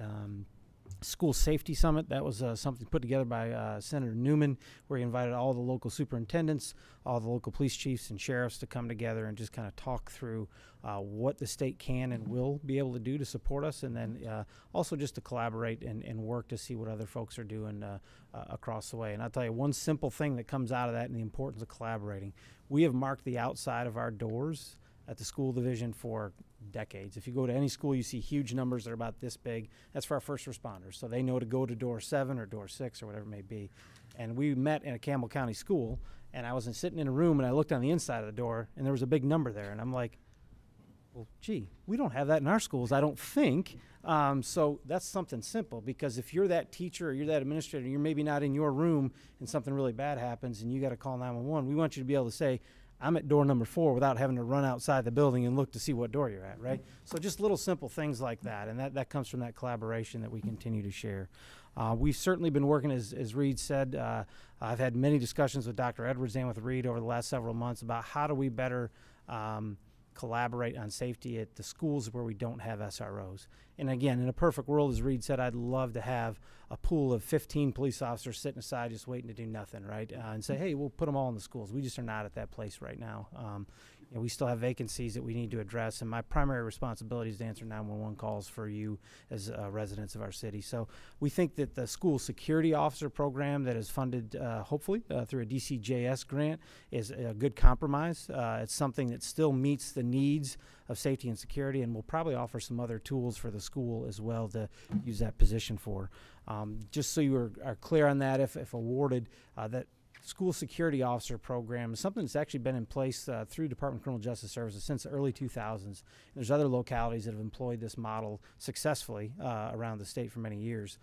School Safety Summit. That was something put together by Senator Newman, where he invited all the local superintendents, all the local police chiefs and sheriffs to come together and just kind of talk through what the state can and will be able to do to support us, and then also just to collaborate and work to see what other folks are doing across the way. And I'll tell you one simple thing that comes out of that and the importance of collaborating. We have marked the outside of our doors at the school division for decades. If you go to any school, you see huge numbers that are about this big. That's for our first responders. So they know to go to door 7 or door 6 or whatever it may be. And we met in a Campbell County school, and I was sitting in a room, and I looked on the inside of the door, and there was a big number there. And I'm like, well, gee, we don't have that in our schools, I don't think. So that's something simple, because if you're that teacher or you're that administrator, you're maybe not in your room and something really bad happens and you got to call 911, we want you to be able to say, I'm at door number 4 without having to run outside the building and look to see what door you're at, right? So just little simple things like that, and that comes from that collaboration that we continue to share. We've certainly been working, as Reed said, I've had many discussions with Dr. Edwards and with Reed over the last several months about how do we better collaborate on safety at the schools where we don't have SROs. And again, in a perfect world, as Reed said, I'd love to have a pool of 15 police officers sitting aside just waiting to do nothing, right? And say, hey, we'll put them all in the schools. We just are not at that place right now. We still have vacancies that we need to address, and my primary responsibility is to answer 911 calls for you as residents of our city. So we think that the school security officer program that is funded, hopefully, through a DCJS grant is a good compromise. It's something that still meets the needs of safety and security, and we'll probably offer some other tools for the school as well to use that position for. Just so you are clear on that, if awarded, that school security officer program is something that's actually been in place through Department of Criminal Justice Services since the early 2000s. And there's other localities that have employed this model successfully around the state for many years.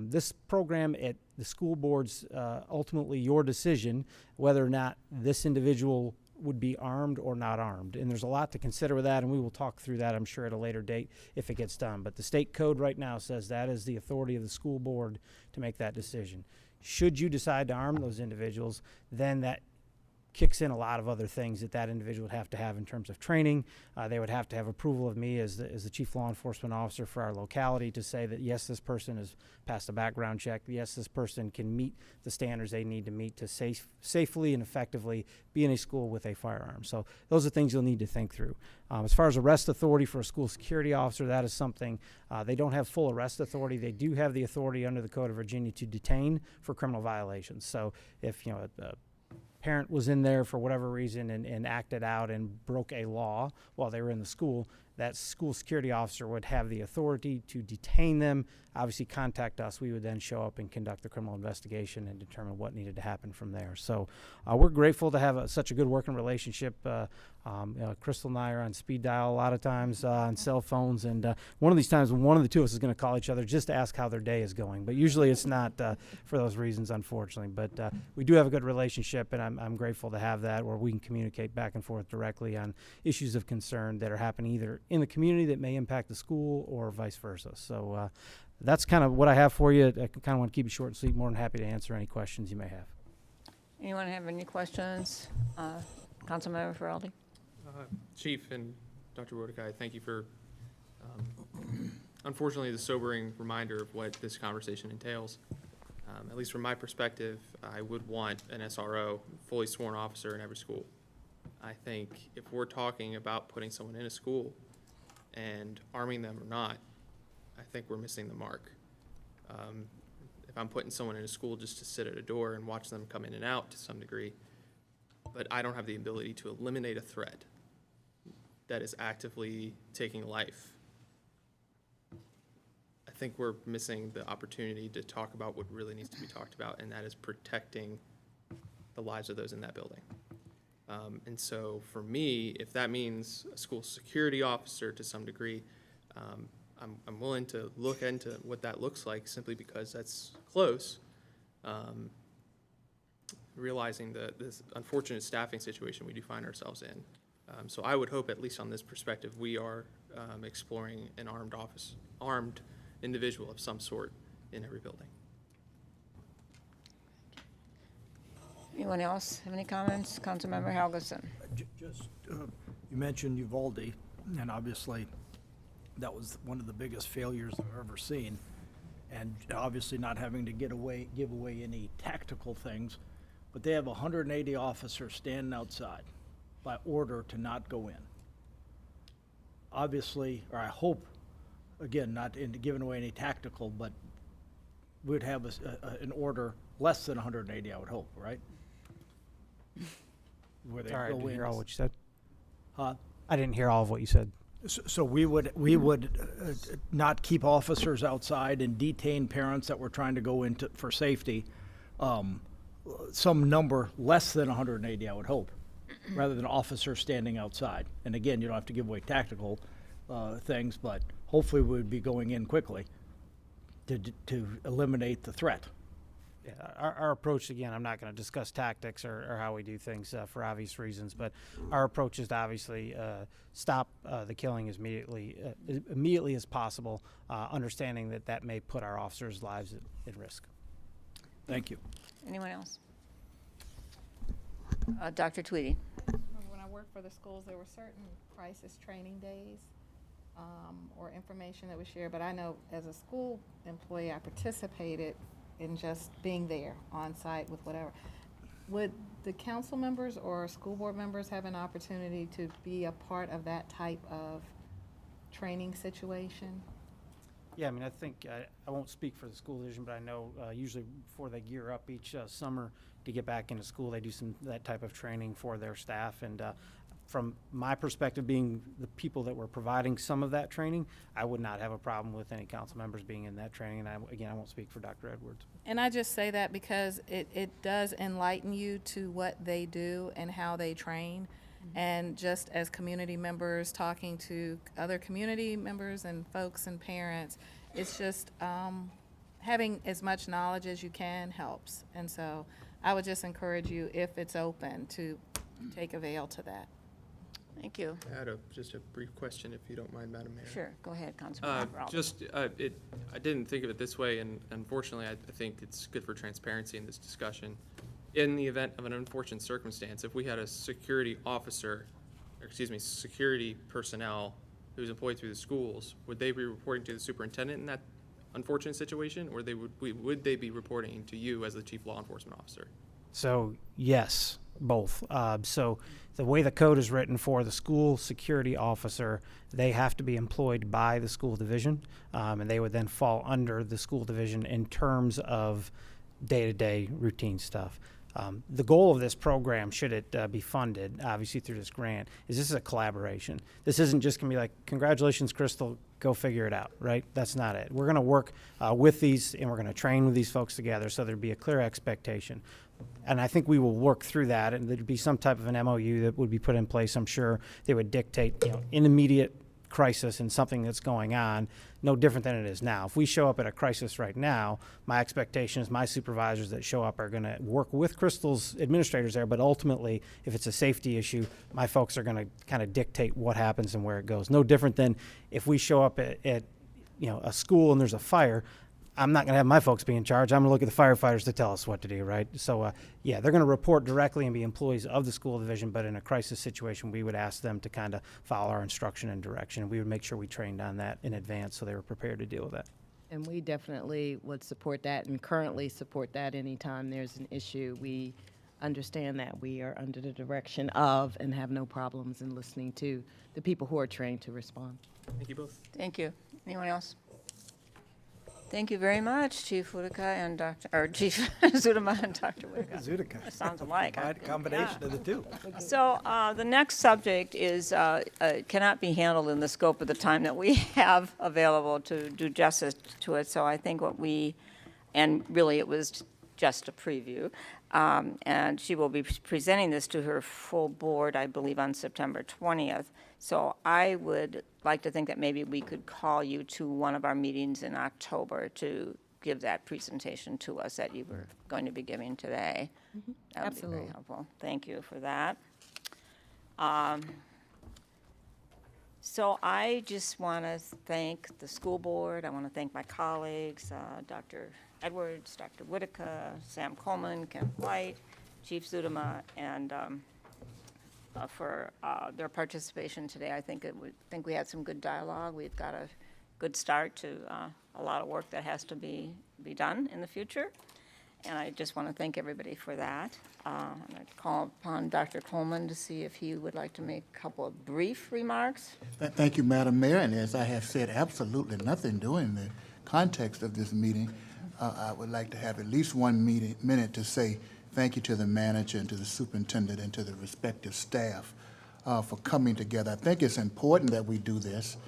This program at the school board's ultimately your decision whether or not this individual would be armed or not armed. And there's a lot to consider with that, and we will talk through that, I'm sure, at a later date if it gets done. But the state code right now says that is the authority of the school board to make that decision. Should you decide to arm those individuals, then that kicks in a lot of other things that individual would have to have in terms of training. They would have to have approval of me as the chief law enforcement officer for our locality to say that, yes, this person has passed a background check. Yes, this person can meet the standards they need to meet to safely and effectively be in a school with a firearm. So those are things you'll need to think through. As far as arrest authority for a school security officer, that is something, they don't have full arrest authority. They do have the authority under the Code of Virginia to detain for criminal violations. So if, a parent was in there for whatever reason and acted out and broke a law while they were in the school, that school security officer would have the authority to detain them, obviously contact us. We would then show up and conduct the criminal investigation and determine what needed to happen from there. So we're grateful to have such a good working relationship. Crystal and I are on speed dial a lot of times on cell phones, and one of these times one of the two of us is going to call each other just to ask how their day is going. But usually it's not for those reasons, unfortunately. But we do have a good relationship, and I'm grateful to have that where we can communicate back and forth directly on issues of concern that are happening either in the community that may impact the school or vice versa. So that's kind of what I have for you. I kind of want to keep it short and sweet. More than happy to answer any questions you may have. Anyone have any questions? Councilmember Feraldi? Chief and Dr. Mordecai, thank you for, unfortunately, the sobering reminder of what this conversation entails. At least from my perspective, I would want an SRO, fully sworn officer in every school. I think if we're talking about putting someone in a school and arming them or not, I think we're missing the mark. If I'm putting someone in a school just to sit at a door and watch them come in and out to some degree, but I don't have the ability to eliminate a threat that is actively taking life, I think we're missing the opportunity to talk about what really needs to be talked about, and that is protecting the lives of those in that building. And so for me, if that means a school security officer to some degree, I'm willing to look into what that looks like simply because that's close, realizing this unfortunate staffing situation we do find ourselves in. So I would hope, at least on this perspective, we are exploring an armed individual of some sort in every building. Anyone else have any comments? Councilmember Helgeson. You mentioned Uvalde, and obviously that was one of the biggest failures I've ever seen. and obviously not having to give away any tactical things, but they have 180 officers standing outside by order to not go in. Obviously, or I hope, again, not in giving away any tactical, but we'd have an order less than 180, I would hope, right? Where they Sorry, I go didn't in. hear all what you said. Huh? I didn't hear all of what you said. So we would not keep officers outside and detain parents that were trying to go into for safety. Some number less than 180, I would hope, rather than officers standing outside. And again, you don't have to give away tactical things, but hopefully we would be going in quickly to eliminate the threat. Yeah, our approach, again, I'm not going to discuss tactics or how we do things for obvious reasons, but our approach is to obviously stop the killing as immediately as possible, understanding that that may put our officers' lives at risk. Thank you. Anyone else? Dr. Tweedy. Remember when I worked for the schools, there were certain crisis training days or information that was shared, but I know as a school employee, I participated in just being there on site with whatever. Would the council members or school board members have an opportunity to be a part of that type of training situation? Yeah, I mean, I think, I won't speak for the school division, but I know usually before they gear up each summer to get back into school, they do that type of training for their staff. And from my perspective, being the people that were providing some of that training, I would not have a problem with any council members being in that training. And again, I won't speak for Dr. Edwards. And I just say that because it does enlighten you to what they do and how they train. And just as community members talking to other community members and folks and parents, it's just having as much knowledge as you can helps. And so I would just encourage you, if it's open, to take avail to that. Thank you. I had just a brief question, if you don't mind, Madam Mayor. Sure, go ahead, Councilman Rowley. I didn't think of it this way, and unfortunately, I think it's good for transparency in this discussion. In the event of an unfortunate circumstance, if we had a security officer, or excuse me, security personnel who's employed through the schools, would they be reporting to the superintendent in that unfortunate situation, or would they be reporting to you as the chief law enforcement officer? So yes, both. So the way the code is written for the school security officer, they have to be employed by the school division, and they would then fall under the school division in terms of day-to-day routine stuff. The goal of this program, should it be funded, obviously through this grant, is this is a collaboration. This isn't just going to be like, congratulations, Crystal, go figure it out, right? That's not it. We're going to work with these, and we're going to train with these folks together, so there'd be a clear expectation. And I think we will work through that, and there'd be some type of an MOU that would be put in place. I'm sure they would dictate, in immediate crisis and something that's going on, no different than it is now. If we show up at a crisis right now, my expectation is my supervisors that show up are going to work with Crystal's administrators there, but ultimately, if it's a safety issue, my folks are going to kind of dictate what happens and where it goes. No different than if we show up at a school and there's a fire, I'm not going to have my folks be in charge. I'm going to look at the firefighters to tell us what to do, right? So, yeah, they're going to report directly and be employees of the school division, but in a crisis situation, we would ask them to kind of follow our instruction and direction. We would make sure we trained on that in advance so they were prepared to deal with that. And we definitely would support that and currently support that anytime there's an issue. We understand that we are under the direction of and have no problems in listening to the people who are trained to respond. Thank you both. Thank you. Anyone else? Thank you very much, Chief Whitaker and Chief Zudema and Dr. Whitaker. Zudica. That sounds alike. Combination of the two. So the next subject is cannot be handled in the scope of the time that we have available to do justice to it. So I think and really it was just a preview. And she will be presenting this to her full board, I believe, on September 20th. So I would like to think that maybe we could call you to one of our meetings in October to give that presentation to us that you were going to be giving today. Mm-hmm. That would Absolutely. be very helpful. Thank you for that. So I just want to thank the school board. I want to thank my colleagues, Dr. Edwards, Dr. Whitaker, Sam Coleman, Ken White, Chief Zudema, and for their participation today. I think we had some good dialogue. We've got a good start to a lot of work that has to be done in the future. And I just want to thank everybody for that. And I'd call upon Dr. Coleman to see if he would like to make a couple of brief remarks. Thank you, Madam Mayor, and as I have said absolutely nothing during the context of this meeting, I would like to have at least 1 minute to say thank you to the manager and to the superintendent and to the respective staff for coming together. I think it's important that we do this.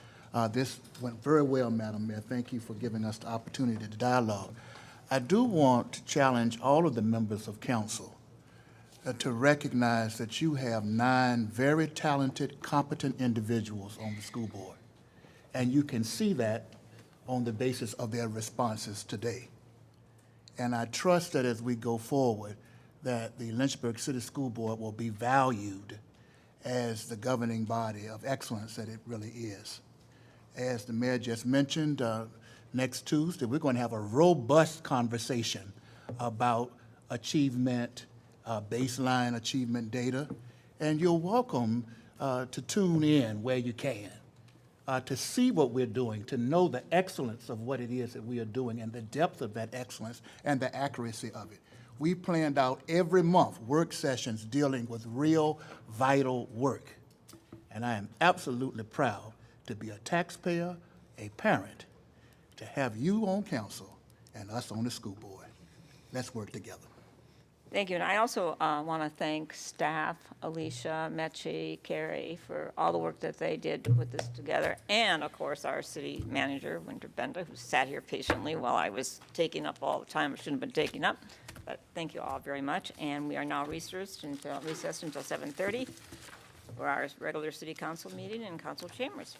This went very well, Madam Mayor. Thank you for giving us the opportunity to dialogue. I do want to challenge all of the members of council to recognize that you have 9 very talented, competent individuals on the school board. And you can see that on the basis of their responses today. And I trust that as we go forward, that the Lynchburg City School Board will be valued as the governing body of excellence that it really is. As the mayor just mentioned, next Tuesday, we're going to have a robust conversation about achievement, baseline achievement data, and you're welcome to tune in where you can, to see what we're doing, to know the excellence of what it is that we are doing and the depth of that excellence and the accuracy of it. We planned out every month work sessions dealing with real, vital work. And I am absolutely proud to be a taxpayer, a parent, to have you on council and us on the school board. Let's work together. Thank you, and I also want to thank staff, Alicia, Meche, Carrie, for all the work that they did to put this together, and of course our city manager, Winter Benda, who sat here patiently while I was taking up all the time I shouldn't have been taking up. But thank you all very much, and we are now recessed until 7:30 for our regular city council meeting in council chambers.